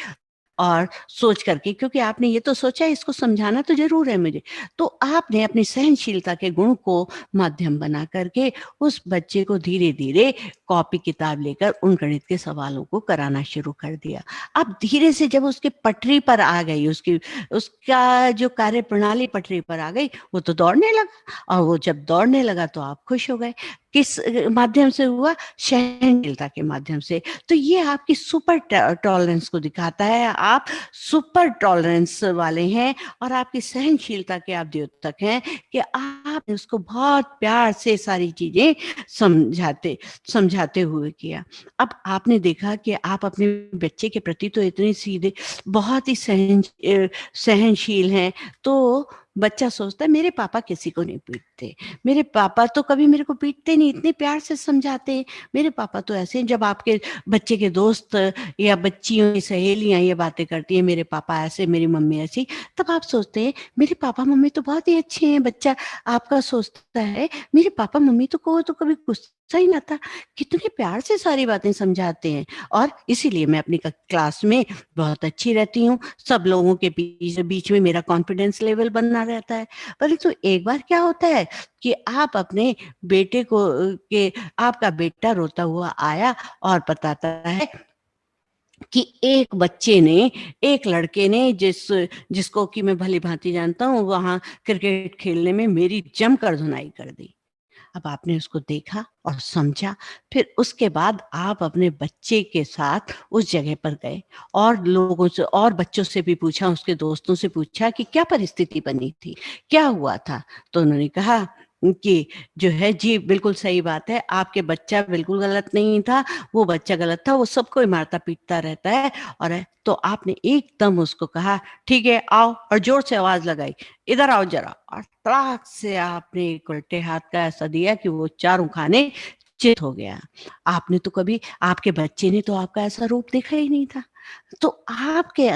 और सोच करके, क्योंकि आपने ये तो सोचा है इसको समझाना तो ज़रूर है मुझे, तो आपने अपनी सहनशीलता के गुण को माध्यम बना करके उस बच्चे को धीरे-धीरे कॉपी किताब लेकर उन गणित के सवालों को कराना शुरू कर दिया। अब धीरे से जब उसकी पटरी पर आ गई, उसकी उसका जो कार्यप्रणाली पटरी पर आ गई, वो तो दौड़ने लगा, और वो जब दौड़ने लगा तो आप खुश हो गए। किस माध्यम से हुआ? सहनशीलता के माध्यम से। तो ये आपकी सुपर टॉलरेंस को दिखाता है। आप सुपर टॉलरेंस वाले हैं और आपकी सहनशीलता के आप द्योतक हैं कि आपने उसको बहुत प्यार से सारी चीजें समझाते समझाते हुए किया। अब आपने देखा कि आप अपने बच्चे के प्रति तो इतने सीधे, बहुत ही सहनशील हैं, तो बच्चा सोचता है मेरे पापा किसी को नहीं पीटते, मेरे पापा तो कभी मेरे को पीटते नहीं, इतने प्यार से समझाते हैं, मेरे पापा तो ऐसे हैं। जब आपके बच्चे के दोस्त या बच्चियों की सहेलियाँ ये बातें करती हैं, मेरे पापा ऐसे, मेरी मम्मी ऐसी, तब आप सोचते हैं मेरे पापा मम्मी तो बहुत ही अच्छे हैं। बच्चा आपका सोचता है मेरे पापा मम्मी को तो कभी गुस्सा ही नहीं आता, कितने प्यार से सारी बातें समझाते हैं, और इसीलिए मैं अपनी क्लास में बहुत अच्छी रहती हूँ। सब लोगों के बीच बीच में मेरा कॉन्फिडेंस लेवल बना रहता है। परंतु एक बार क्या होता है कि आप अपने बेटे को के आपका बेटा रोता हुआ आया और बताता है कि एक बच्चे ने, एक लड़के ने जिसको कि मैं भली-भाँति जानता हूँ, वहाँ क्रिकेट खेलने में मेरी जमकर धुनाई कर दी। अब आपने उसको देखा और समझा, फिर उसके बाद आप अपने बच्चे के साथ उस जगह पर गए और लोगों से और बच्चों से भी पूछा, उसके दोस्तों से पूछा कि क्या परिस्थिति बनी थी? क्या हुआ था? तो उन्होंने कहा कि जो है जी बिल्कुल सही बात है, आपके बच्चा बिल्कुल गलत नहीं था, वो बच्चा गलत था, वो सबको ही मारता-पीटता रहता है, और तो आपने एकदम उसको कहा, "ठीक है, आओ", और ज़ोर से आवाज़ लगाई, "इधर आओ ज़रा", और तड़ाक से आपने एक उल्टे हाथ का ऐसा दिया कि वो चारों खाने चित हो गया। आपने तो कभी, आपके बच्चे ने तो आपका ऐसा रूप देखा ही नहीं था। तो आपके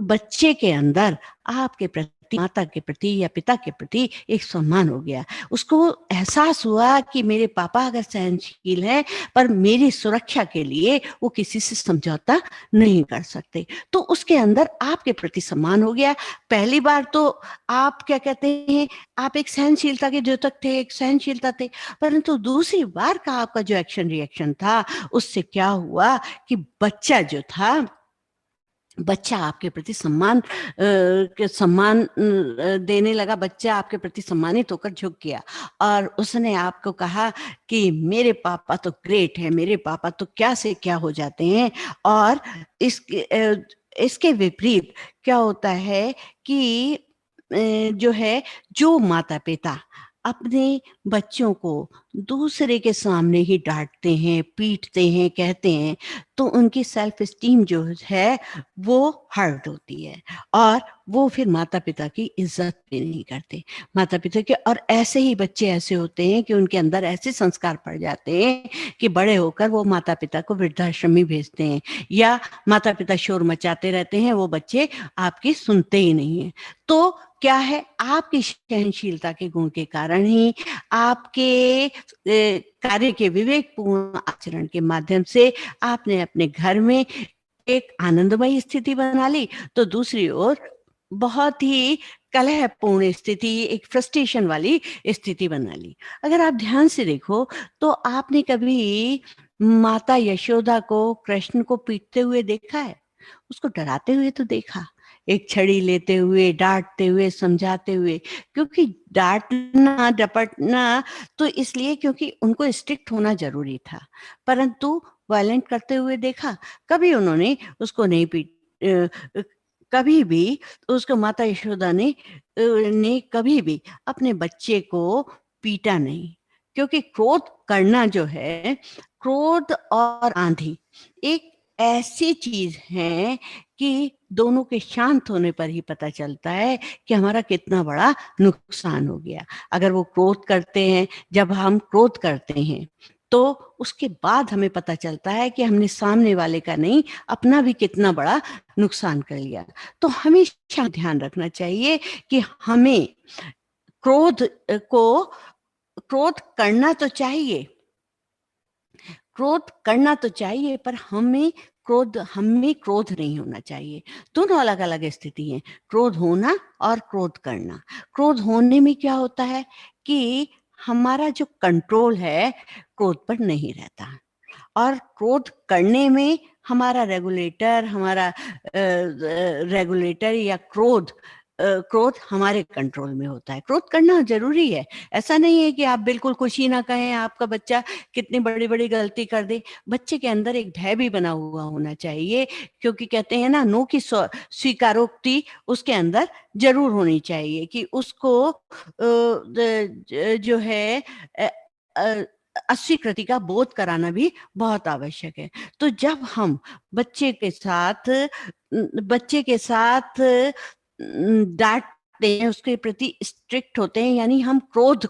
बच्चे के अंदर आपके प्रति, माता के प्रति या पिता के प्रति एक सम्मान हो गया। उसको एहसास हुआ कि मेरे पापा अगर सहनशील हैं, पर मेरी सुरक्षा के लिए वो किसी से समझौता नहीं कर सकते। तो उसके अंदर आपके प्रति सम्मान हो गया। पहली बार तो आप क्या कहते हैं, आप एक सहनशीलता के द्योतक थे, एक सहनशीलता थे, परंतु दूसरी बार का आपका जो एक्शन रिएक्शन था, उससे क्या हुआ कि बच्चा आपके प्रति सम्मान देने लगा, बच्चा आपके प्रति सम्मानित होकर झुक गया, और उसने आपको कहा कि मेरे पापा तो ग्रेट है, मेरे पापा तो क्या से क्या हो जाते हैं। और इसके विपरीत क्या होता है कि जो है, जो माता-पिता अपने बच्चों को दूसरे के सामने ही डाँटते हैं, पीटते हैं, कहते हैं, तो उनकी सेल्फ एस्टीम जो है वो हर्ट होती है, और वो फिर माता-पिता की इज़्ज़त भी नहीं करते। माता-पिता के, और ऐसे ही बच्चे ऐसे होते हैं कि उनके अंदर ऐसे संस्कार पड़ जाते हैं कि बड़े होकर वो माता-पिता को वृद्धाश्रम में भेजते हैं, या माता-पिता शोर मचाते रहते हैं, वो बच्चे आपकी सुनते ही नहीं हैं। तो क्या है, आपकी सहनशीलता के गुण के कारण ही, आपके कार्य के विवेकपूर्ण आचरण के माध्यम से आपने अपने घर में एक आनंदमयी स्थिति बना ली, तो दूसरी ओर बहुत ही कलहपूर्ण स्थिति, एक फ्रस्ट्रेशन वाली स्थिति बना ली। अगर आप ध्यान से देखो, तो आपने कभी माता यशोदा को कृष्ण को पीटते हुए देखा है? उसको डराते हुए तो देखा, एक छड़ी लेते हुए, डाँटते हुए, समझाते हुए, क्योंकि डाँटना, डपटना तो इसलिए क्योंकि उनको स्ट्रिक्ट होना ज़रूरी था, परंतु वायलेंट करते हुए देखा, कभी उन्होंने उसको नहीं अ, कभी भी उसको माता यशोदा ने कभी भी अपने बच्चे को पीटा नहीं, क्योंकि क्रोध करना जो है, क्रोध और आँधी एक ऐसी चीज़ है कि दोनों के शांत होने पर ही पता चलता है कि हमारा कितना बड़ा नुकसान हो गया। अगर वो क्रोध करते हैं, जब हम क्रोध करते हैं, तो उसके बाद हमें पता चलता है कि हमने सामने वाले का नहीं, अपना भी कितना बड़ा नुकसान कर लिया। तो हमेशा ध्यान रखना चाहिए कि हमें क्रोध को क्रोध करना तो चाहिए, क्रोध करना तो चाहिए, पर हमें क्रोध नहीं होना चाहिए। दोनों अलग अलग स्थिति है, क्रोध होना और क्रोध करना। क्रोध होने में क्या होता है कि हमारा जो कंट्रोल है क्रोध पर नहीं रहता, और क्रोध करने में हमारा रेगुलेटर या क्रोध हमारे कंट्रोल में होता है। क्रोध करना जरूरी है, ऐसा नहीं है कि आप बिल्कुल कुछ ही ना कहें, आपका बच्चा कितनी बड़ी बड़ी गलती कर दे। बच्चे के अंदर एक भय भी बना हुआ होना चाहिए, क्योंकि कहते हैं ना, नो की स्वीकारोक्ति उसके अंदर जरूर होनी चाहिए कि उसको जो है अ, अ, अस्वीकृति का बोध कराना भी बहुत आवश्यक है। तो जब हम बच्चे के साथ डांटते हैं, उसके प्रति स्ट्रिक्ट होते हैं, यानी हम क्रोध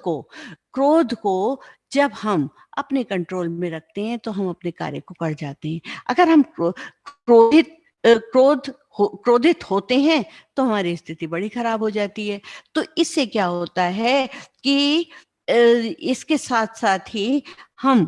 को जब हम अपने कंट्रोल में रखते हैं तो हम अपने कार्य को कर जाते हैं। अगर हम क्रोधित होते हैं तो हमारी स्थिति बड़ी खराब हो जाती है। तो इससे क्या होता है कि इसके साथ साथ ही हम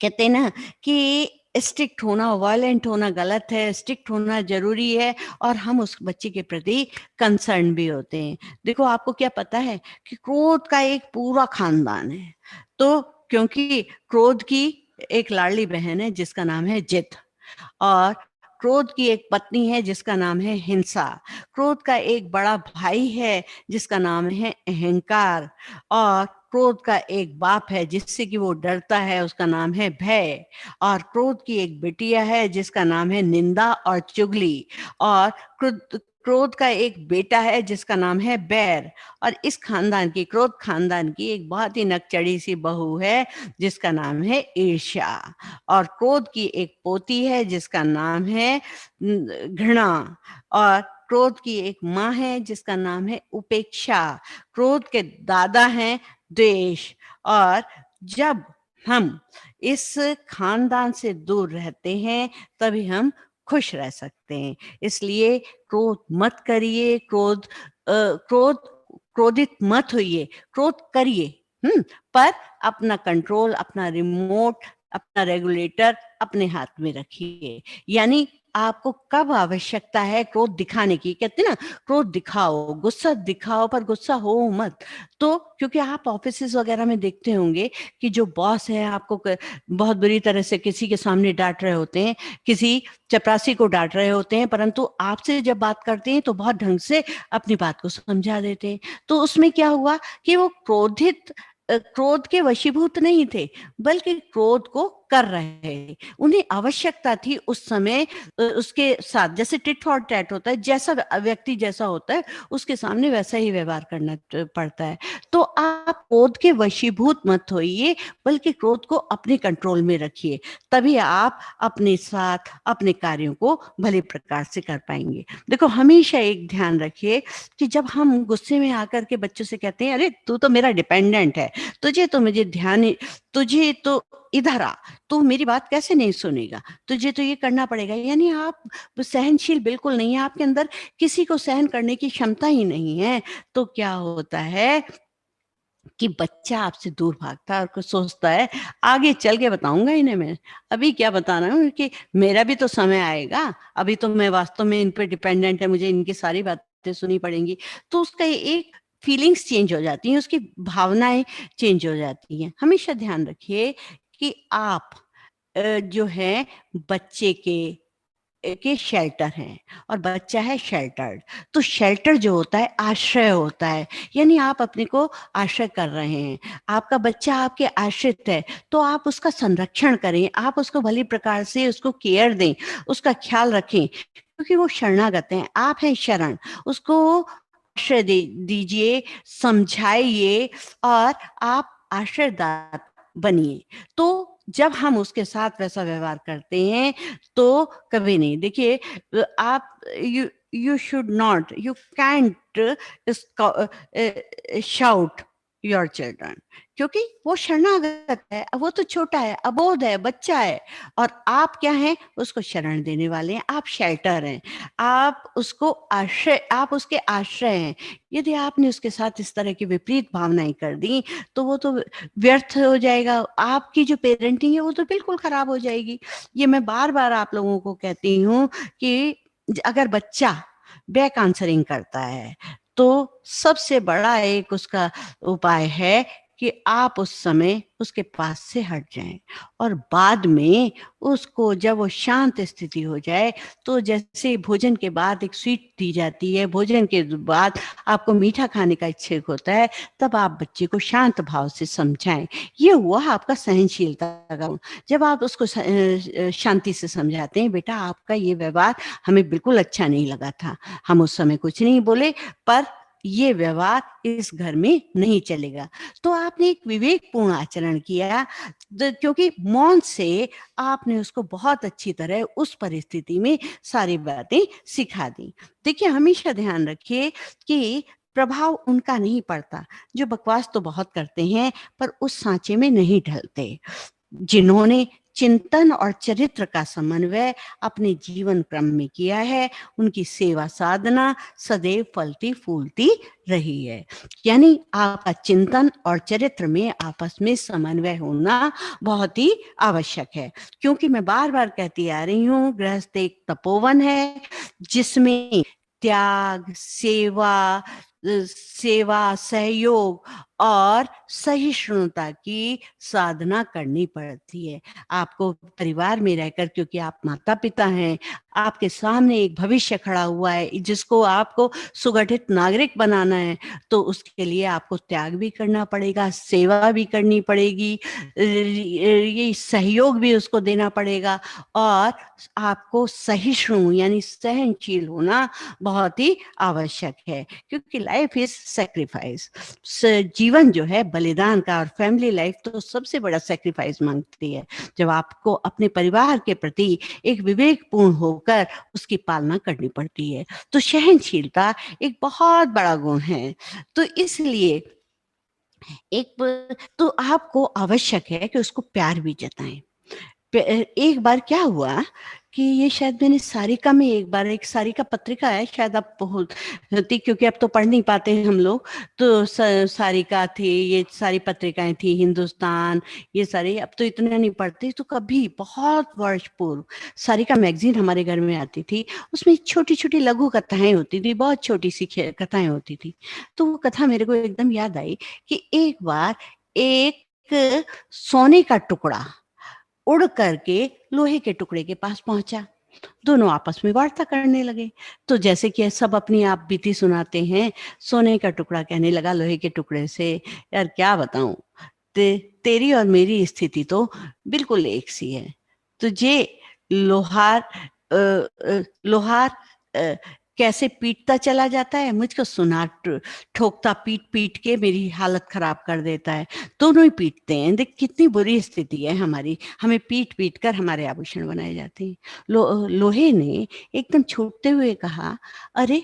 कहते हैं ना कि स्ट्रिक्ट होना, वायलेंट होना गलत है, स्ट्रिक्ट होना जरूरी है, और हम उस बच्चे के प्रति कंसर्न भी होते हैं। देखो, आपको क्या पता है कि क्रोध का एक पूरा खानदान है। तो क्योंकि क्रोध की एक लाडली बहन है जिसका नाम है जिद, और क्रोध की एक पत्नी है जिसका नाम है हिंसा, क्रोध का एक बड़ा भाई है जिसका नाम है अहंकार, और क्रोध का एक बाप है जिससे कि वो डरता है, उसका नाम है भय, और क्रोध की एक बिटिया है जिसका नाम है निंदा और चुगली, और क्रोध का एक बेटा है जिसका नाम है बैर, और इस क्रोध खानदान की एक बहुत ही नकचड़ी सी बहू है जिसका नाम है ईर्ष्या, और क्रोध की एक पोती है जिसका नाम है घृणा, और क्रोध की एक माँ है जिसका नाम है उपेक्षा, क्रोध के दादा हैं द्वेष। और जब हम इस खानदान से दूर रहते हैं तभी हम खुश रह सकते हैं। इसलिए क्रोध मत करिए, क्रोधित मत होइए, क्रोध करिए, पर अपना कंट्रोल, अपना रिमोट, अपना रेगुलेटर अपने हाथ में रखिए। यानी आपको कब आवश्यकता है क्रोध दिखाने की, कहते हैं ना, क्रोध दिखाओ, गुस्सा दिखाओ, पर गुस्सा हो मत। तो क्योंकि आप ऑफिसेज वगैरह में देखते होंगे कि जो बॉस है आपको बहुत बुरी तरह से किसी के सामने डांट रहे होते हैं, किसी चपरासी को डांट रहे होते हैं, परंतु आपसे जब बात करते हैं तो बहुत ढंग से अपनी बात को समझा देते हैं। तो उसमें क्या हुआ कि वो क्रोध के वशीभूत नहीं थे, बल्कि क्रोध को कर रहे थे। उन्हें आवश्यकता थी उस समय उसके साथ, जैसे टिट फॉर टैट होता है, जैसा व्यक्ति जैसा होता है उसके सामने वैसा ही व्यवहार करना पड़ता है। तो आप क्रोध के वशीभूत मत होइए, बल्कि क्रोध को अपने कंट्रोल में रखिए, तभी आप अपने साथ अपने कार्यों को भले प्रकार से कर पाएंगे। देखो, हमेशा एक ध्यान रखिए कि जब हम गुस्से में आकर के बच्चों से कहते हैं, अरे तू तो मेरा डिपेंडेंट है, तुझे तो इधर आ, तू मेरी बात कैसे नहीं सुनेगा, तुझे तो ये करना पड़ेगा, यानी आप सहनशील बिल्कुल नहीं है, आपके अंदर किसी को सहन करने की क्षमता ही नहीं है। तो क्या होता है कि बच्चा आपसे दूर भागता है और कुछ सोचता है, आगे चल के बताऊंगा इन्हें मैं, अभी क्या बताना है कि मेरा भी तो समय आएगा, अभी तो मैं वास्तव में इन पे डिपेंडेंट है, मुझे इनकी सारी बातें सुनी पड़ेंगी। तो उसका एक फीलिंग्स चेंज हो जाती हैं, उसकी भावनाएं चेंज हो जाती हैं। हमेशा ध्यान रखिए कि आप जो है बच्चे के शेल्टर हैं, और बच्चा है शेल्टर्ड। तो शेल्टर जो होता है आश्रय होता है, यानी आप अपने को आश्रय कर रहे हैं, आपका बच्चा आपके आश्रित है, तो आप उसका संरक्षण करें, आप उसको भली प्रकार से उसको केयर दें, उसका ख्याल रखें, क्योंकि वो शरणागत है, आप हैं शरण। उसको आश्रय दीजिए, समझाइए, और आप आश्रयदाता बनिए। तो जब हम उसके साथ वैसा व्यवहार करते हैं तो कभी नहीं, देखिए, आप you should not, you can't shout your children, क्योंकि वो शरणागत है, वो तो छोटा है, अबोध है, बच्चा है, और आप क्या हैं, उसको शरण देने वाले हैं, आप शेल्टर हैं, आप उसको आश्रय, आप उसके आश्रय हैं। यदि आपने उसके साथ इस तरह की विपरीत भावनाएं कर दी तो वो तो व्यर्थ हो जाएगा, आपकी जो पेरेंटिंग है वो तो बिल्कुल खराब हो जाएगी। ये मैं बार बार आप लोगों को कहती हूँ कि अगर बच्चा बैक आंसरिंग करता है तो सबसे बड़ा एक उसका उपाय है कि आप उस समय उसके पास से हट जाएं, और बाद में उसको जब वो शांत स्थिति हो जाए, तो जैसे भोजन के बाद एक स्वीट दी जाती है, भोजन के बाद आपको मीठा खाने का इच्छुक होता है, तब आप बच्चे को शांत भाव से समझाएं। ये हुआ आपका सहनशीलता का गुण। जब आप उसको शांति से समझाते हैं, बेटा आपका ये व्यवहार हमें बिल्कुल अच्छा नहीं लगा था, हम उस समय कुछ नहीं बोले, पर ये व्यवहार इस घर में नहीं चलेगा, तो आपने एक विवेकपूर्ण आचरण किया, क्योंकि मौन से आपने उसको बहुत अच्छी तरह उस परिस्थिति में सारी बातें सिखा दी। देखिए, हमेशा ध्यान रखिए कि प्रभाव उनका नहीं पड़ता जो बकवास तो बहुत करते हैं पर उस सांचे में नहीं ढलते, जिन्होंने चिंतन और चरित्र का समन्वय अपने जीवन क्रम में किया है, उनकी सेवा साधना सदैव फलती फूलती रही है। यानी आपका चिंतन और चरित्र में आपस में समन्वय होना बहुत ही आवश्यक है, क्योंकि मैं बार बार कहती आ रही हूँ, गृहस्थ एक तपोवन है जिसमें त्याग, सेवा, सहयोग और सहिष्णुता की साधना करनी पड़ती है। आपको परिवार में रहकर, क्योंकि आप माता पिता हैं, आपके सामने एक भविष्य खड़ा हुआ है जिसको आपको सुगठित नागरिक बनाना है, तो उसके लिए आपको त्याग भी करना पड़ेगा, सेवा भी करनी पड़ेगी, ये सहयोग भी उसको देना पड़ेगा, और आपको सहिष्णु यानी सहनशील होना बहुत ही आवश्यक है, क्योंकि लाइफ इज सेक्रीफाइस। जीवन जो है बलिदान का, और फैमिली लाइफ तो सबसे बड़ा सेक्रीफाइस मांगती है, जब आपको अपने परिवार के प्रति एक विवेकपूर्ण होकर उसकी पालना करनी पड़ती है। तो सहनशीलता एक बहुत बड़ा गुण है। तो इसलिए तो आपको आवश्यक है कि उसको प्यार भी जताएं। एक बार क्या हुआ कि ये शायद मैंने सारिका में, एक बार, एक सारिका पत्रिका है, शायद आप बहुत थी, क्योंकि अब तो पढ़ नहीं पाते हैं हम लोग, तो सारिका थी, ये सारी पत्रिकाएं थी, हिंदुस्तान, ये सारी, अब तो इतना नहीं पढ़ते, तो कभी बहुत वर्ष पूर्व सारिका मैगजीन हमारे घर में आती थी, उसमें छोटी छोटी लघु कथाएं होती थी, बहुत छोटी सी कथाएं होती थी। तो वो कथा मेरे को एकदम याद आई कि एक बार एक सोने का टुकड़ा उड़ करके लोहे के टुकड़े के पास पहुंचा, दोनों आपस में वार्ता करने लगे। तो जैसे कि सब अपनी आप बीती सुनाते हैं, सोने का टुकड़ा कहने लगा लोहे के टुकड़े से, यार क्या बताऊं, तेरी और मेरी स्थिति तो बिल्कुल एक सी है। तुझे लोहार लोहार कैसे पीटता चला जाता है, मुझको सुनार ठोकता पीट पीट के मेरी हालत खराब कर देता है। दोनों ही पीटते हैं, देख कितनी बुरी स्थिति है हमारी, हमें पीट पीट कर हमारे आभूषण बनाए जाते हैं। लोहे ने एकदम छूटते हुए कहा, अरे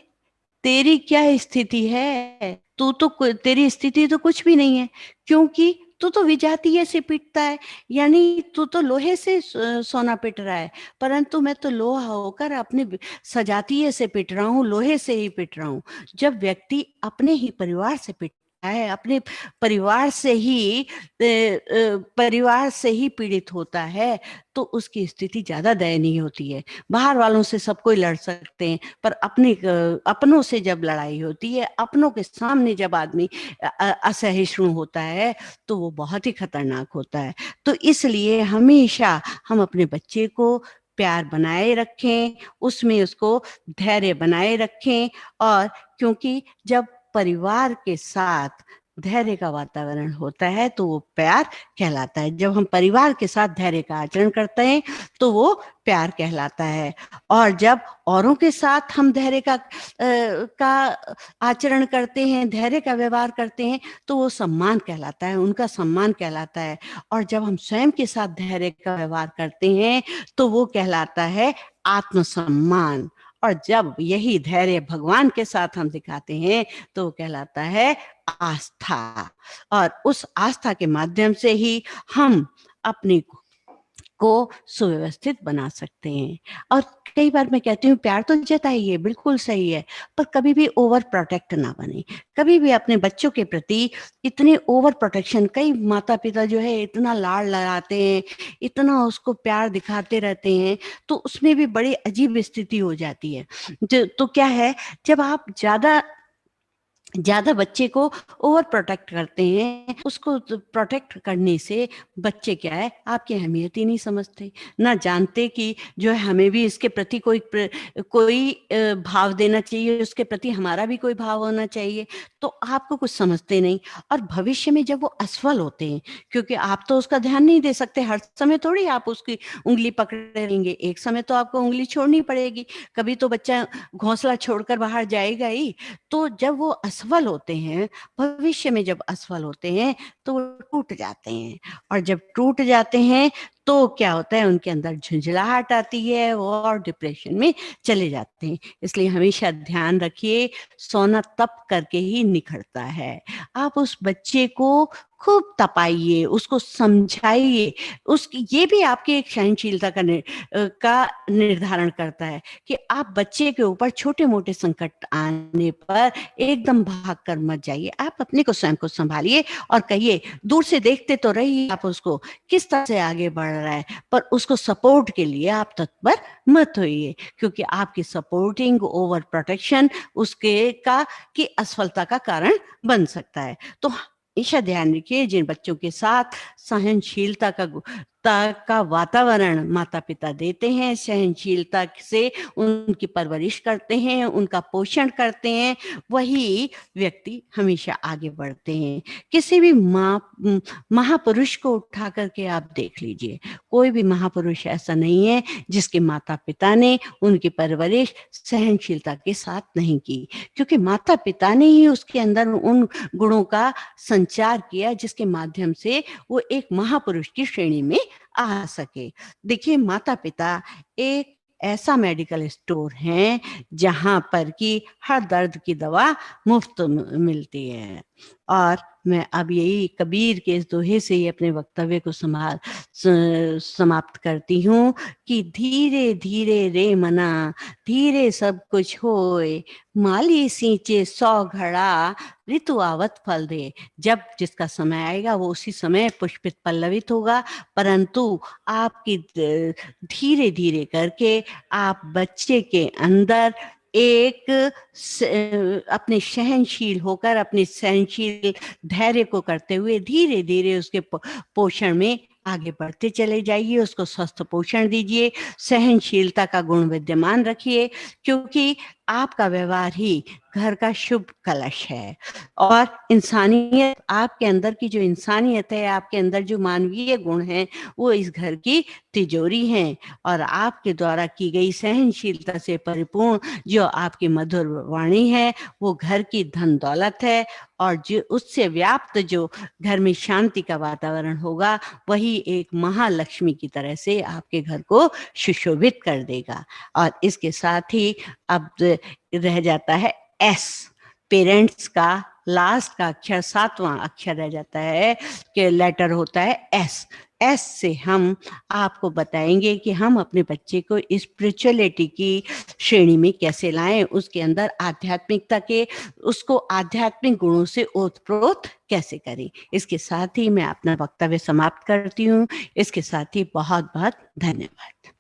तेरी क्या स्थिति है, तेरी स्थिति तो कुछ भी नहीं है, क्योंकि तू तो विजातीय से पीटता है, यानी तू तो लोहे से सोना पीट रहा है, परंतु मैं तो लोहा होकर अपने सजातीय से पीट रहा हूँ, लोहे से ही पीट रहा हूँ। जब व्यक्ति अपने ही परिवार से पीटता है, अपने परिवार से ही पीड़ित होता है, तो उसकी स्थिति ज्यादा दयनीय होती है। बाहर वालों से सब कोई लड़ सकते हैं, पर अपनों से जब लड़ाई होती है, अपनों के सामने जब आदमी असहिष्णु होता है, तो वो बहुत ही खतरनाक होता है। तो इसलिए हमेशा हम अपने बच्चे को प्यार बनाए रखें, उसमें उसको धैर्य बनाए रखें, और क्योंकि जब परिवार के साथ धैर्य का वातावरण होता है तो वो प्यार कहलाता है। जब हम परिवार के साथ धैर्य का आचरण करते हैं तो वो प्यार कहलाता है, और जब औरों के साथ हम धैर्य का आचरण करते हैं, धैर्य का व्यवहार करते हैं, तो वो सम्मान कहलाता है, उनका सम्मान कहलाता है। और जब हम स्वयं के साथ धैर्य का व्यवहार करते हैं तो वो कहलाता है आत्मसम्मान। और जब यही धैर्य भगवान के साथ हम दिखाते हैं तो कहलाता है आस्था। और उस आस्था के माध्यम से ही हम अपनी को सुव्यवस्थित बना सकते हैं। और कई बार मैं कहती हूँ प्यार तो जताइए, बिल्कुल सही है, पर कभी भी ओवर प्रोटेक्ट ना बने। कभी भी अपने बच्चों के प्रति इतने ओवर प्रोटेक्शन, कई माता पिता जो है इतना लाड़ लगाते हैं, इतना उसको प्यार दिखाते रहते हैं, तो उसमें भी बड़ी अजीब स्थिति हो जाती है। तो क्या है, जब आप ज्यादा ज्यादा बच्चे को ओवर प्रोटेक्ट करते हैं, उसको प्रोटेक्ट करने से बच्चे क्या है, आपकी अहमियत ही नहीं समझते, ना जानते कि जो है हमें भी इसके प्रति कोई भाव देना चाहिए, उसके प्रति हमारा भी कोई भाव होना चाहिए। तो आपको कुछ समझते नहीं। और भविष्य में जब वो असफल होते हैं, क्योंकि आप तो उसका ध्यान नहीं दे सकते, हर समय थोड़ी आप उसकी उंगली पकड़े रहेंगे, एक समय तो आपको उंगली छोड़नी पड़ेगी। कभी तो बच्चा घोंसला छोड़कर बाहर जाएगा ही। तो जब वो असफल होते हैं, भविष्य में जब असफल होते हैं, तो वो टूट जाते हैं। और जब टूट जाते हैं तो क्या होता है, उनके अंदर झुंझलाहट आती है, वो और डिप्रेशन में चले जाते हैं। इसलिए हमेशा ध्यान रखिए, सोना तप करके ही निखरता है। आप उस बच्चे को खूब तपाइए, उसको समझाइए। उसकी ये भी आपकी एक सहनशीलता का निर्धारण करता है कि आप बच्चे के ऊपर छोटे मोटे संकट आने पर एकदम भाग कर मत जाइए। आप अपने को, स्वयं को संभालिए और कहिए, दूर से देखते तो रहिए आप उसको किस तरह से आगे बढ़ रहा है, पर उसको सपोर्ट के लिए आप तत्पर मत होइए, क्योंकि आपकी सपोर्टिंग ओवर प्रोटेक्शन उसके का की असफलता का कारण बन सकता है। तो हमेशा ध्यान रखिए, जिन बच्चों के साथ सहनशीलता का वातावरण माता पिता देते हैं, सहनशीलता से उनकी परवरिश करते हैं, उनका पोषण करते हैं, वही व्यक्ति हमेशा आगे बढ़ते हैं। किसी भी महापुरुष को उठा करके आप देख लीजिए, कोई भी महापुरुष ऐसा नहीं है जिसके माता पिता ने उनकी परवरिश सहनशीलता के साथ नहीं की, क्योंकि माता पिता ने ही उसके अंदर उन गुणों का संचार किया जिसके माध्यम से वो एक महापुरुष की श्रेणी में आ सके। देखिए, माता पिता एक ऐसा मेडिकल स्टोर है जहां पर कि हर दर्द की दवा मुफ्त मिलती है। और मैं अब यही कबीर के इस दोहे से ही अपने वक्तव्य को समाप्त करती हूँ कि धीरे धीरे रे मना, धीरे सब कुछ होए, माली सींचे 100 घड़ा, ऋतु आवत फल दे। जब जिसका समय आएगा वो उसी समय पुष्पित पल्लवित होगा, परंतु आपकी धीरे धीरे करके आप बच्चे के अंदर एक अपने सहनशील होकर, अपने सहनशील धैर्य को करते हुए धीरे धीरे उसके पोषण में आगे बढ़ते चले जाइए, उसको स्वस्थ पोषण दीजिए, सहनशीलता का गुण विद्यमान रखिए, क्योंकि आपका व्यवहार ही घर का शुभ कलश है। और इंसानियत, आपके अंदर की जो इंसानियत है, आपके अंदर जो मानवीय गुण है, वो इस घर की तिजोरी है। और आपके द्वारा की गई सहनशीलता से परिपूर्ण जो आपकी मधुर वाणी है, वो घर की धन दौलत है। और जो उससे व्याप्त जो घर में शांति का वातावरण होगा, वही एक महालक्ष्मी की तरह से आपके घर को सुशोभित कर देगा। और इसके साथ ही अब रह जाता है एस, पेरेंट्स का लास्ट का अक्षर, 7वां अक्षर रह जाता है कि लेटर होता है एस। एस से हम आपको बताएंगे कि हम अपने बच्चे को स्पिरिचुअलिटी की श्रेणी में कैसे लाएं, उसके अंदर आध्यात्मिकता के, उसको आध्यात्मिक गुणों से ओतप्रोत कैसे करें। इसके साथ ही मैं अपना वक्तव्य समाप्त करती हूँ। इसके साथ ही बहुत बहुत धन्यवाद।